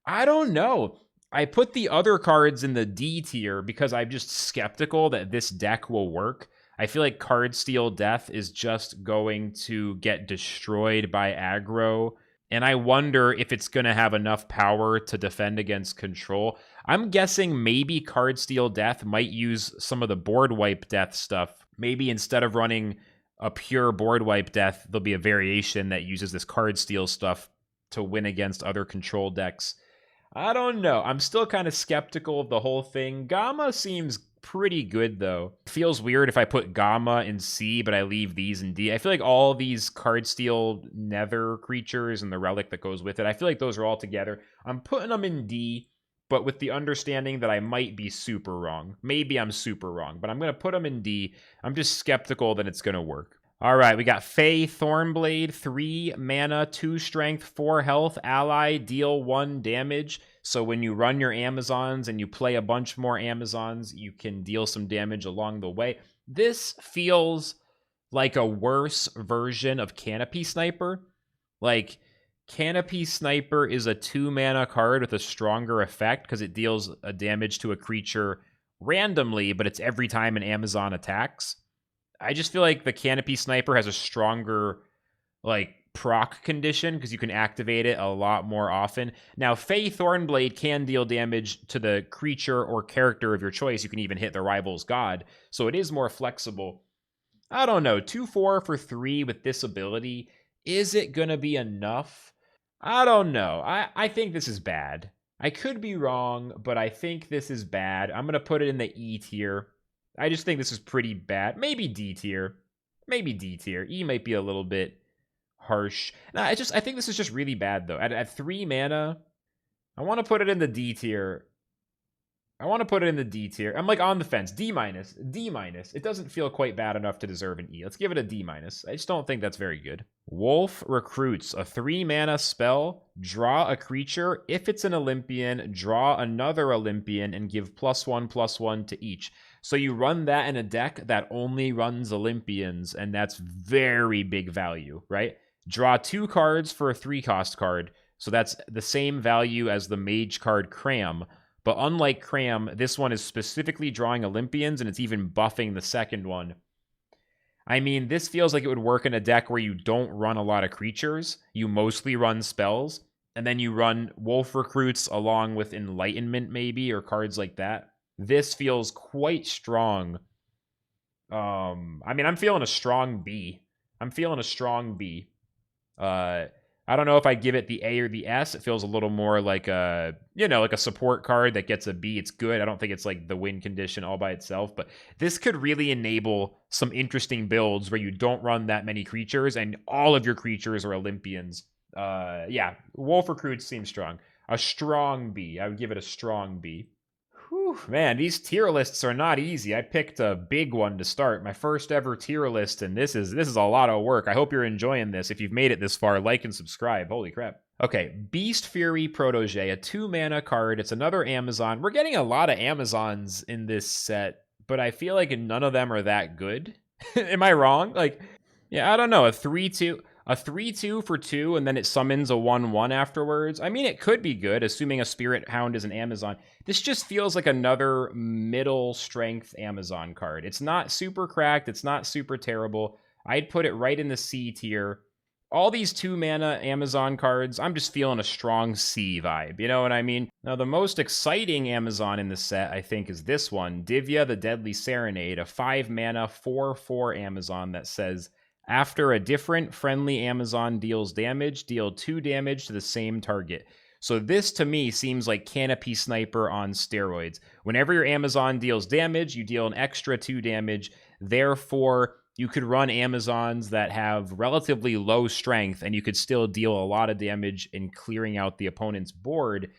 [SPEAKER 1] I don't know. I put the other cards in the D tier because I'm just skeptical that this deck will work. I feel like card steal death is just going to get destroyed by aggro. And I wonder if it's going to have enough power to defend against control. I'm guessing maybe Card Steal Death might use some of the board wipe death stuff. Maybe instead of running a pure board wipe death, there'll be a variation that uses this card steal stuff to win against other control decks. I don't know. I'm still kind of skeptical of the whole thing. Gamma seems pretty good, though. Feels weird if I put Gamma in C, but I leave these in D. I feel like all these card steal nether creatures and the relic that goes with it, I feel like those are all together. I'm putting them in D, but with the understanding that I might be super wrong. Maybe I'm super wrong, but I'm going to put them in D. I'm just skeptical that it's going to work. All right, we got Fae Thornblade, 3 mana, 2 strength, 4 health, ally, deal 1 damage. So when you run your Amazons and you play a bunch more Amazons, you can deal some damage along the way. This feels like a worse version of Canopy Sniper. Like, Canopy Sniper is a 2 mana card with a stronger effect because it deals a damage to a creature randomly, but it's every time an Amazon attacks. I just feel like the Canopy Sniper has a stronger, like, proc condition because you can activate it a lot more often. Now, Fae Thornblade can deal damage to the creature or character of your choice. You can even hit the rival's god, so it is more flexible. I don't know, 2/4 for 3 with this ability. Is it going to be enough? I don't know. I think this is bad. I could be wrong, but I think this is bad. I'm going to put it in the E tier. I just think this is pretty bad. Maybe D tier. maybe D tier. E might be a little bit harsh. No, I think this is just really bad though. At 3 mana, I want to put it in the D tier. I'm like on the fence. D minus. It doesn't feel quite bad enough to deserve an E. Let's give it a D minus. I just don't think that's very good. Wolf Recruits, a 3 mana spell. Draw a creature. If it's an Olympian, draw another Olympian and give +1/+1 to each. So you run that in a deck that only runs Olympians, and that's very big value, right? Draw 2 cards for a 3-cost card. So that's the same value as the mage card Cram. But unlike Cram, this one is specifically drawing Olympians, and it's even buffing the second one. I mean, this feels like it would work in a deck where you don't run a lot of creatures. You mostly run spells, and then you run Wolf Recruits along with Enlightenment, maybe, or cards like that. This feels quite strong. I mean, I'm feeling a strong B. I don't know if I give it the A or the S. It feels a little more like a, like a support card that gets a B. It's good. I don't think it's like the win condition all by itself, but this could really enable some interesting builds where you don't run that many creatures and all of your creatures are Olympians. Yeah, Wolf Recruits seems strong. A strong B. I would give it a strong B. Whew, man, these tier lists are not easy. I picked a big one to start, my first ever tier list, and this is a lot of work. I hope you're enjoying this. If you've made it this far, like and subscribe. Holy crap. Okay, Beast Fury Protege, a 2-mana card. It's another Amazon. We're getting a lot of Amazons in this set, but I feel like none of them are that good. Am I wrong? Like, yeah, I don't know. A 3/2 for 2, and then it summons a 1/1 afterwards. I mean, it could be good, assuming a Spirit Hound is an Amazon. This just feels like another middle strength Amazon card. It's not super cracked. It's not super terrible. I'd put it right in the C tier. All these 2-mana Amazon cards, I'm just feeling a strong C vibe. You know what I mean? Now, the most exciting Amazon in the set, I think, is this one. Divya the Deadly Serenade, a 5-mana 4/4 Amazon that says, after a different friendly Amazon deals damage, deal 2 damage to the same target. So this, to me, seems like Canopy Sniper on steroids. Whenever your Amazon deals damage, you deal an extra 2 damage. Therefore, you could run Amazons that have relatively low strength, and you could still deal a lot of damage in clearing out the opponent's board.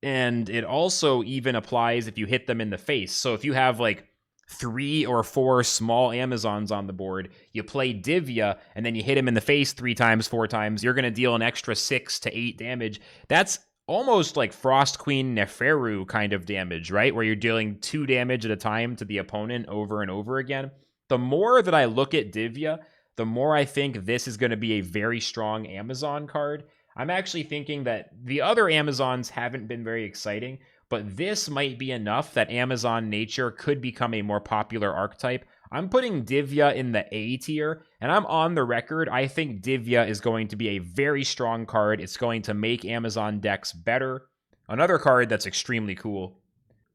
[SPEAKER 1] And it also even applies if you hit them in the face. So if you have, like, 3 or 4 small Amazons on the board, you play Divya, and then you hit him in the face 3 times, 4 times, you're going to deal an extra 6 to 8 damage. That's almost like Frost Queen Neferu kind of damage, right? Where you're dealing 2 damage at a time to the opponent over and over again. The more that I look at Divya, the more I think this is going to be a very strong Amazon card. I'm actually thinking that the other Amazons haven't been very exciting, but this might be enough that Amazon nature could become a more popular archetype. I'm putting Divya in the A tier, and I'm on the record. I think Divya is going to be a very strong card. It's going to make Amazon decks better. Another card that's extremely cool,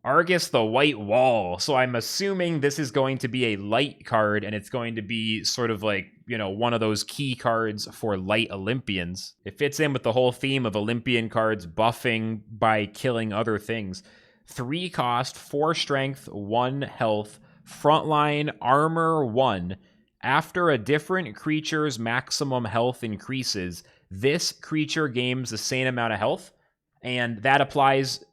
[SPEAKER 1] Argus the White Wall. So I'm assuming this is going to be a light card, and it's going to be sort of like, one of those key cards for light Olympians. It fits in with the whole theme of Olympian cards buffing by killing other things. 3 cost, 4 strength, 1 health, frontline, armor 1. After a different creature's maximum health increases, this creature gains the same amount of health, and that applies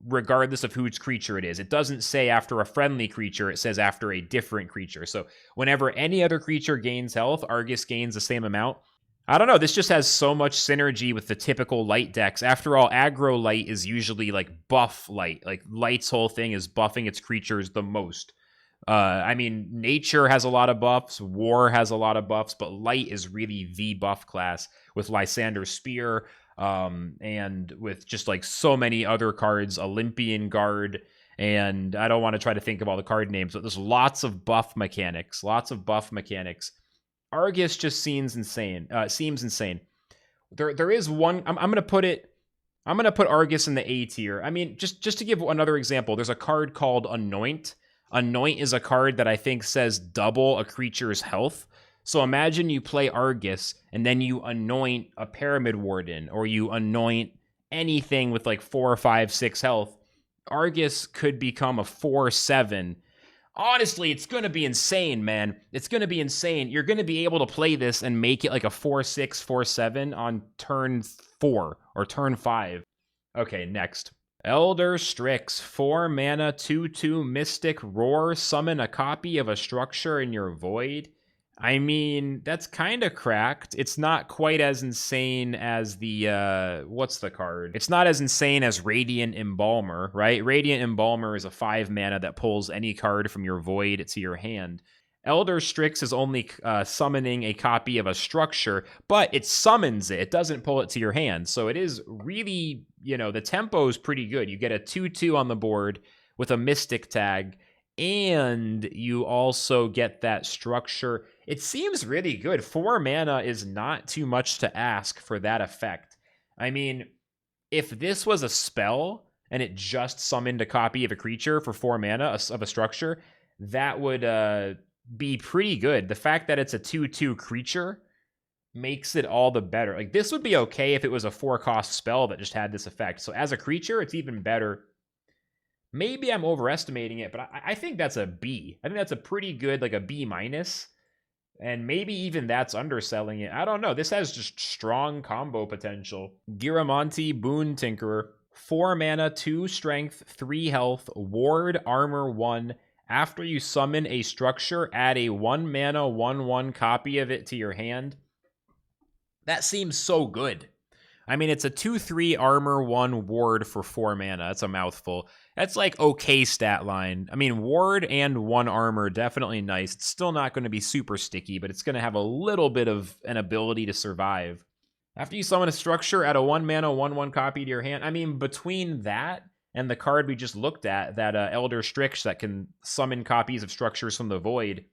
[SPEAKER 1] regardless of whose creature it is. It doesn't say after a friendly creature, it says after a different creature. So whenever any other creature gains health, Argus gains the same amount. I don't know, this just has so much synergy with the typical light decks. After all, aggro light is usually like buff light. Like light's whole thing is buffing its creatures the most. I mean, nature has a lot of buffs, war has a lot of buffs, but light is really the buff class with Lysander's Spear, and with just like so many other cards, Olympian Guard, and I don't want to try to think of all the card names, but there's lots of buff mechanics. Argus just seems insane. There is one. I'm gonna put Argus in the A tier. I mean, just to give another example, there's a card called Anoint. Anoint is a card that I think says double a creature's health. So imagine you play Argus, and then you anoint a Pyramid Warden, or you anoint anything with like 4, 5, 6 health. Argus could become a 4/7 Honestly, it's going to be insane, man. It's going to be insane. You're going to be able to play this and make it like a 4-6, 4-7 on turn 4 or turn 5. Okay, next. Elder Strix, 4 mana, 2/2 Mystic Roar, summon a copy of a structure in your void. I mean, that's kind of cracked. It's not quite as insane as the, what's the card? It's not as insane as Radiant Embalmer, right? Radiant Embalmer is a 5 mana that pulls any card from your void to your hand. Elder Strix is only summoning a copy of a structure, but it summons it. It doesn't pull it to your hand. So it is really, the tempo is pretty good. You get a 2/2 on the board with a Mystic tag, and you also get that structure. It seems really good. 4 mana is not too much to ask for that effect. I mean, if this was a spell and it just summoned a copy of a creature for 4 mana of a structure, that would be pretty good. The fact that it's a 2/2 creature makes it all the better. Like, this would be okay if it was a 4-cost spell that just had this effect. So as a creature, it's even better. Maybe I'm overestimating it, but I think that's a B. I think that's a pretty good, like a B minus. And maybe even that's underselling it. I don't know. This has just strong combo potential. Giramonte, Boon Tinkerer. 4 mana, 2 strength, 3 health, ward, armor 1. After you summon a structure, add a 1 mana, 1/1 copy of it to your hand. That seems so good. I mean, it's a 2/3 armor 1 ward for 4 mana. That's a mouthful. That's like okay stat line. I mean, ward and 1 armor, definitely nice. It's still not going to be super sticky, but it's going to have a little bit of an ability to survive. After you summon a structure, add a 1 mana 1/1 copy to your hand. I mean, between that and the card we just looked at, that Elder Strix that can summon copies of structures from the void,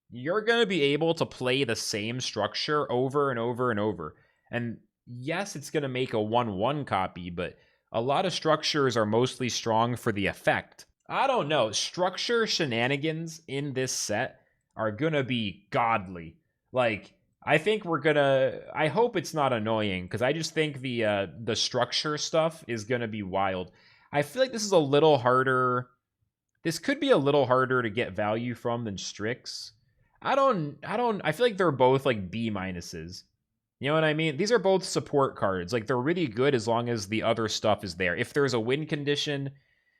[SPEAKER 1] you're going to be able to play the same structure over and over and over. And yes, it's going to make a 1/1 copy, but a lot of structures are mostly strong for the effect. I don't know. Structure shenanigans in this set are going to be godly. Like, I think I hope it's not annoying, because I just think the structure stuff is going to be wild. I feel like this is a little harder. This could be a little harder to get value from than Strix. I feel like they're both like B minuses. You know what I mean? These are both support cards. Like, they're really good as long as the other stuff is there. If there's a win condition,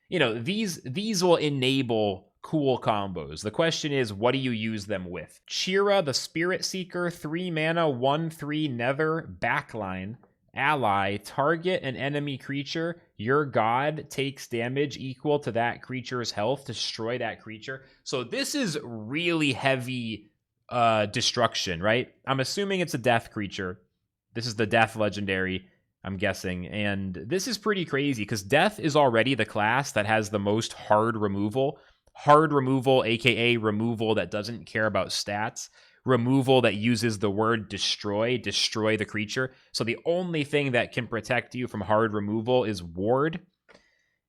[SPEAKER 1] these will enable cool combos. The question is, what do you use them with? Chira, the Spirit Seeker, 3 mana, 1/3 Nether, backline, ally, target an enemy creature. Your god takes damage equal to that creature's health to destroy that creature. So this is really heavy destruction, right? I'm assuming it's a death creature. This is the death legendary, I'm guessing. And this is pretty crazy because death is already the class that has the most hard removal. Hard removal, aka removal that doesn't care about stats. Removal that uses the word destroy the creature. So the only thing that can protect you from hard removal is ward.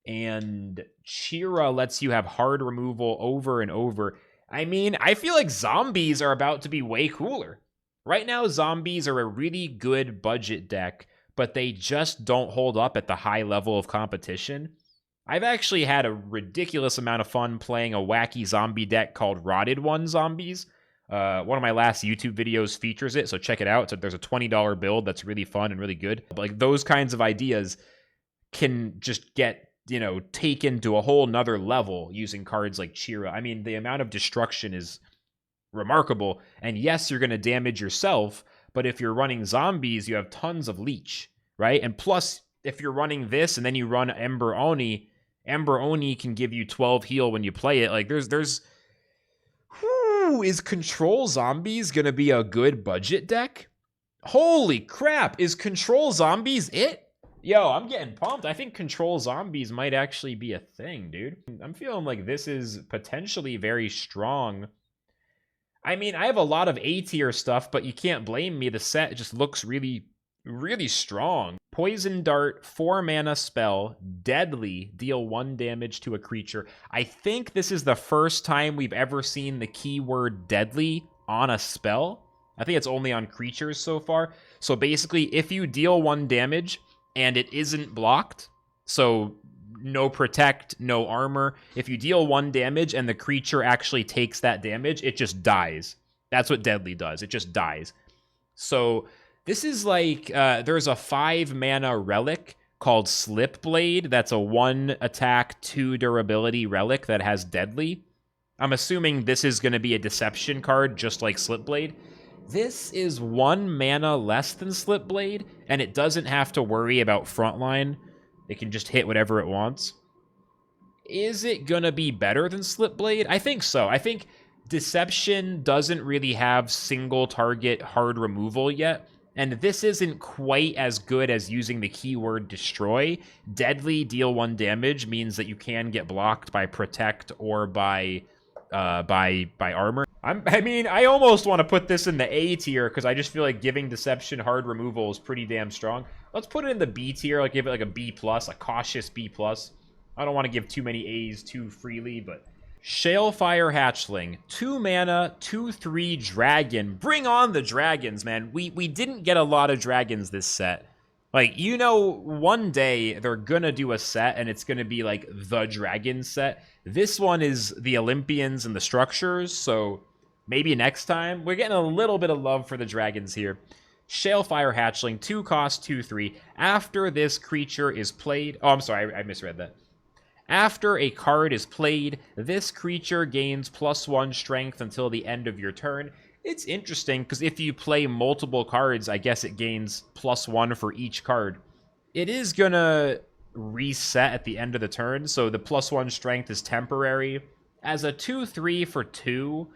[SPEAKER 1] And Chira lets you have hard removal over and over. I mean, I feel like zombies are about to be way cooler. Right now, zombies are a really good budget deck, but they just don't hold up at the high level of competition. I've actually had a ridiculous amount of fun playing a wacky zombie deck called Rotted One Zombies. One of my last YouTube videos features it, so check it out. So there's a $20 build that's really fun and really good. But like, those kinds of ideas can just get taken to a whole nother level using cards like Chira. I mean, the amount of destruction is remarkable. And yes, you're going to damage yourself, but if you're running zombies, you have tons of leech, right? And plus, if you're running this and then you run Ember Oni can give you 12 heal when you play it. Like, is Control Zombies going to be a good budget deck? Holy crap, is Control Zombies it? Yo, I'm getting pumped. I think Control Zombies might actually be a thing, dude. I'm feeling like this is potentially very strong. I mean, I have a lot of A-tier stuff, but you can't blame me. The set just looks really, really strong. Poison Dart, 4 mana spell, deadly, deal 1 damage to a creature. I think this is the first time we've ever seen the keyword deadly on a spell. I think it's only on creatures so far. So basically, if you deal 1 damage and it isn't blocked, so no protect, no armor. If you deal 1 damage and the creature actually takes that damage, it just dies. That's what Deadly does. It just dies. So this is like, there's a 5 mana relic called Slip Blade. That's a 1 attack, 2 durability relic that has Deadly. I'm assuming this is going to be a deception card, just like Slip Blade. This is 1 mana less than Slip Blade, and it doesn't have to worry about frontline. It can just hit whatever it wants. Is it going to be better than Slip Blade? I think so. I think Deception doesn't really have single target hard removal yet, and this isn't quite as good as using the keyword Destroy. Deadly deal 1 damage means that you can get blocked by Protect or by armor. I almost want to put this in the A tier because I just feel like giving Deception hard removal is pretty damn strong. Let's put it in the B tier, like give it like a B+, a cautious B+. I don't want to give too many A's too freely, but Shalefire Hatchling, 2 mana, 2/3 dragon. Bring on the dragons, man. We didn't get a lot of dragons this set. Like, you know, one day they're gonna do a set and it's gonna be like the dragon set. This one is the Olympians and the structures, so maybe next time. We're getting a little bit of love for the dragons here. Shalefire Hatchling, 2 cost, 2/3. After this creature is played... Oh, I'm sorry, I misread that. After a card is played, this creature gains +1 strength until the end of your turn. It's interesting, because if you play multiple cards, I guess it gains +1 for each card. It is going to reset at the end of the turn, so the +1 strength is temporary. As a 2/3 for 2,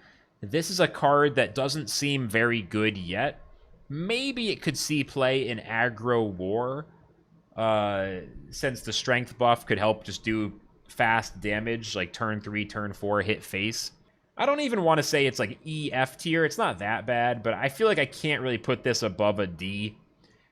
[SPEAKER 1] this is a card that doesn't seem very good yet. Maybe it could see play in aggro war, since the strength buff could help just do fast damage, like turn 3, turn 4, hit face. I don't even want to say it's like EF tier. It's not that bad, but I feel like I can't really put this above a D.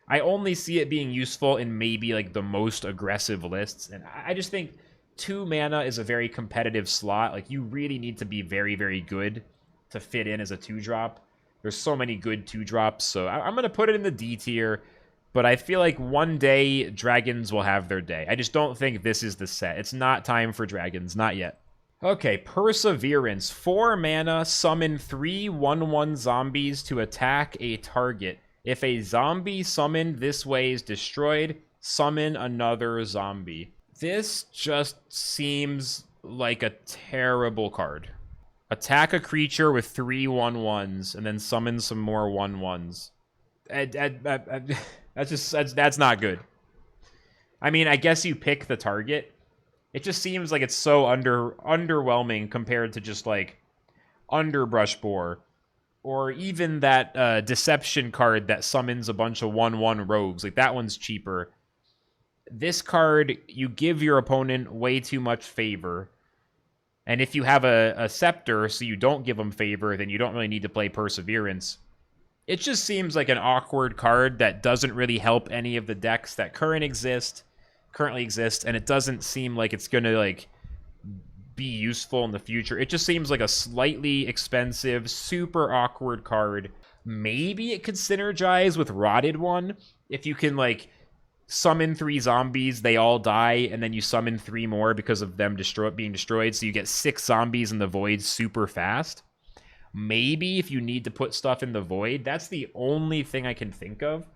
[SPEAKER 1] I only see it being useful in maybe like the most aggressive lists, and I just think 2 mana is a very competitive slot. Like, you really need to be very, very good to fit in as a 2-drop. There's so many good 2-drops, so I'm going to put it in the D tier. But I feel like one day dragons will have their day. I just don't think this is the set. It's not time for dragons. Not yet. Okay, Perseverance. 4 mana, summon 3 1/1 zombies to attack a target. If a zombie summoned this way is destroyed, summon another zombie. This just seems like a terrible card. Attack a creature with 3 1/1s and then summon some more 1/1s. That's not good. I mean, I guess you pick the target. It just seems like it's so underwhelming compared to just like Underbrush Boar, or even that Deception card that summons a bunch of 1/1 rogues. Like, that one's cheaper. This card, you give your opponent way too much favor. And if you have a Scepter, so you don't give them favor, then you don't really need to play Perseverance. It just seems like an awkward card that doesn't really help any of the decks that currently exist, and it doesn't seem like it's going to like be useful in the future. It just seems like a slightly expensive, super awkward card. Maybe it could synergize with Rotted One. If you can like summon 3 zombies, they all die, and then you summon 3 more because of them being destroyed, so you get 6 zombies in the void super fast. Maybe if you need to put stuff in the void. That's the only thing I can think of.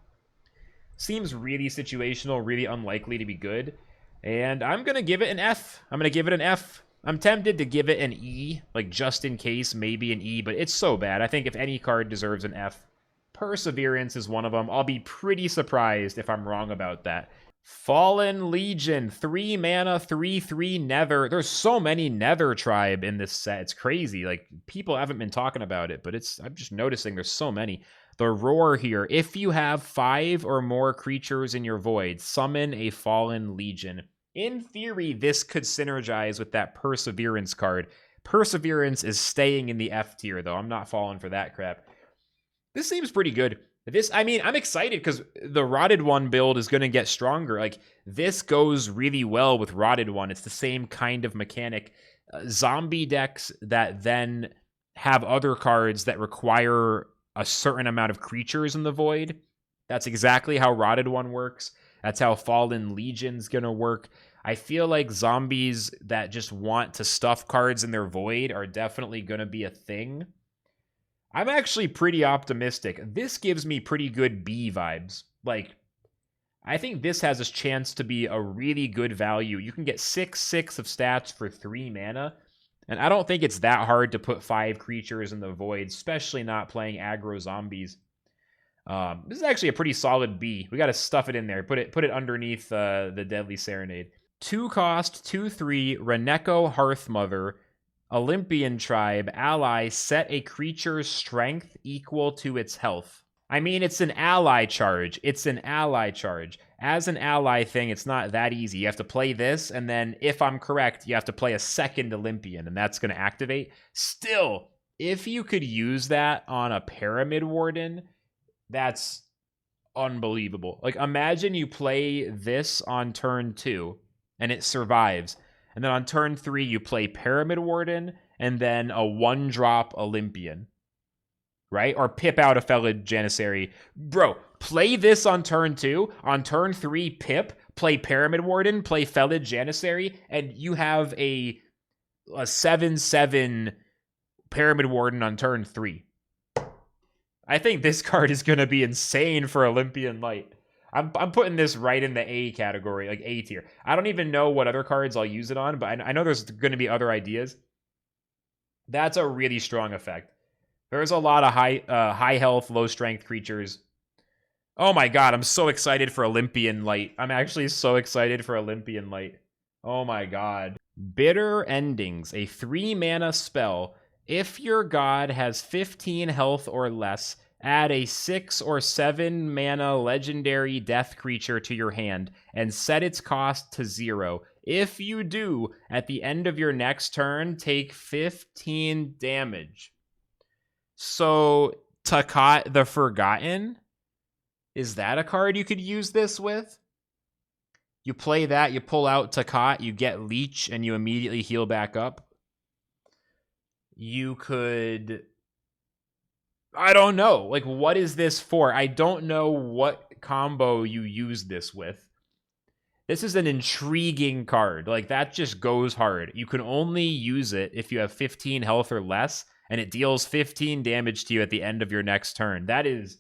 [SPEAKER 1] Seems really situational, really unlikely to be good. And I'm going to give it an F. I'm tempted to give it an E, like just in case, maybe an E, but it's so bad. I think if any card deserves an F, Perseverance is one of them. I'll be pretty surprised if I'm wrong about that. Fallen Legion, 3 mana, 3/3 Nether. There's so many Nether tribe in this set. It's crazy. Like, people haven't been talking about it, but I'm just noticing there's so many. The Roar here. If you have 5 or more creatures in your void, summon a Fallen Legion. In theory, this could synergize with that Perseverance card. Perseverance is staying in the F tier, though. I'm not falling for that crap. This seems pretty good. I mean, I'm excited because the Rotted One build is going to get stronger. Like, this goes really well with Rotted One. It's the same kind of mechanic. Zombie decks that then have other cards that require a certain amount of creatures in the void. That's exactly how Rotted One works. That's how Fallen Legion's going to work. I feel like zombies that just want to stuff cards in their void are definitely going to be a thing. I'm actually pretty optimistic. This gives me pretty good B vibes. Like, I think this has a chance to be a really good value. You can get 6/6 of stats for 3 mana, and I don't think it's that hard to put 5 creatures in the void, especially not playing aggro zombies. This is actually a pretty solid B. We got to stuff it in there. Put it underneath the Deadly Serenade. 2 cost, 2/3, Reneko Hearthmother, Olympian tribe, ally, set a creature's strength equal to its health. I mean, it's an ally charge. It's an ally charge. As an ally thing, it's not that easy. You have to play this, and then, if I'm correct, you have to play a second Olympian, and that's going to activate. Still, if you could use that on a Pyramid Warden, that's unbelievable. Like, imagine you play this on turn 2, and it survives. And then on turn 3, you play Pyramid Warden, and then a 1-drop Olympian. Right? Or pip out a Felid Janissary. Bro, play this on turn 2. On turn 3, pip, play Pyramid Warden, play Felid Janissary, and you have a 7/7 Pyramid Warden on turn 3. I think this card is going to be insane for Olympian Light. I'm putting this right in the A category, like A tier. I don't even know what other cards I'll use it on, but I know there's going to be other ideas. That's a really strong effect. There's a lot of high health, low strength creatures. Oh my god, I'm so excited for Olympian Light. I'm actually so excited for Olympian Light. Oh my god. Bitter Endings, a 3-mana spell. If your god has 15 health or less, add a 6 or 7 mana legendary death creature to your hand and set its cost to 0. If you do, at the end of your next turn, take 15 damage. So, Takat the Forgotten? Is that a card you could use this with? You play that, you pull out Takat, you get Leech, and you immediately heal back up. You could... I don't know. Like, what is this for? I don't know what combo you use this with. This is an intriguing card. Like, that just goes hard. You can only use it if you have 15 health or less, and it deals 15 damage to you at the end of your next turn. That is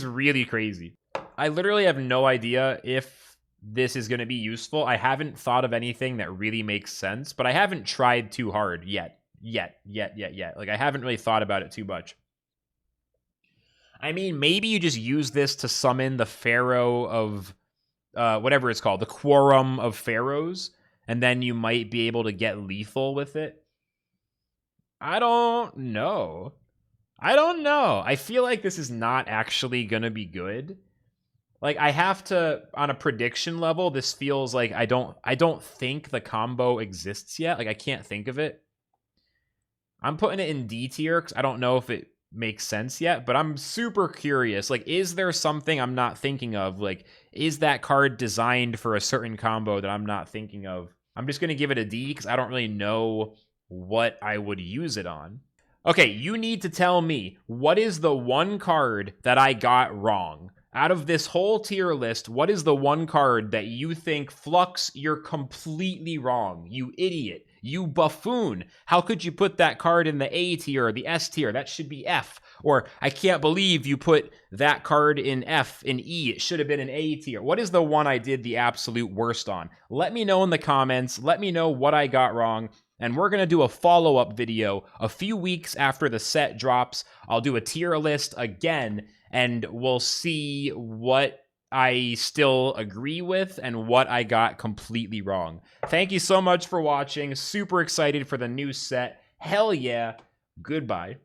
[SPEAKER 1] really crazy. I literally have no idea if this is going to be useful. I haven't thought of anything that really makes sense, but I haven't tried too hard yet. Like, I haven't really thought about it too much. I mean, maybe you just use this to summon the Pharaoh of... whatever it's called, the Quorum of Pharaohs, and then you might be able to get lethal with it. I don't know. I feel like this is not actually gonna be good. Like, I have to, on a prediction level, this feels like I don't think the combo exists yet. Like, I can't think of it. I'm putting it in D tier because I don't know if it makes sense yet, but I'm super curious. Like, is there something I'm not thinking of? Like, is that card designed for a certain combo that I'm not thinking of? I'm just gonna give it a D because I don't really know what I would use it on. Okay, you need to tell me, what is the one card that I got wrong? Out of this whole tier list, what is the one card that you think, Flux, you're completely wrong? You idiot. You buffoon. How could you put that card in the A tier or the S tier? That should be F. Or, I can't believe you put that card in F, in E. It should have been an A tier. What is the one I did the absolute worst on? Let me know in the comments. Let me know what I got wrong. And we're going to do a follow-up video a few weeks after the set drops. I'll do a tier list again, and we'll see what I still agree with and what I got completely wrong. Thank you so much for watching. Super excited for the new set. Hell yeah. Goodbye.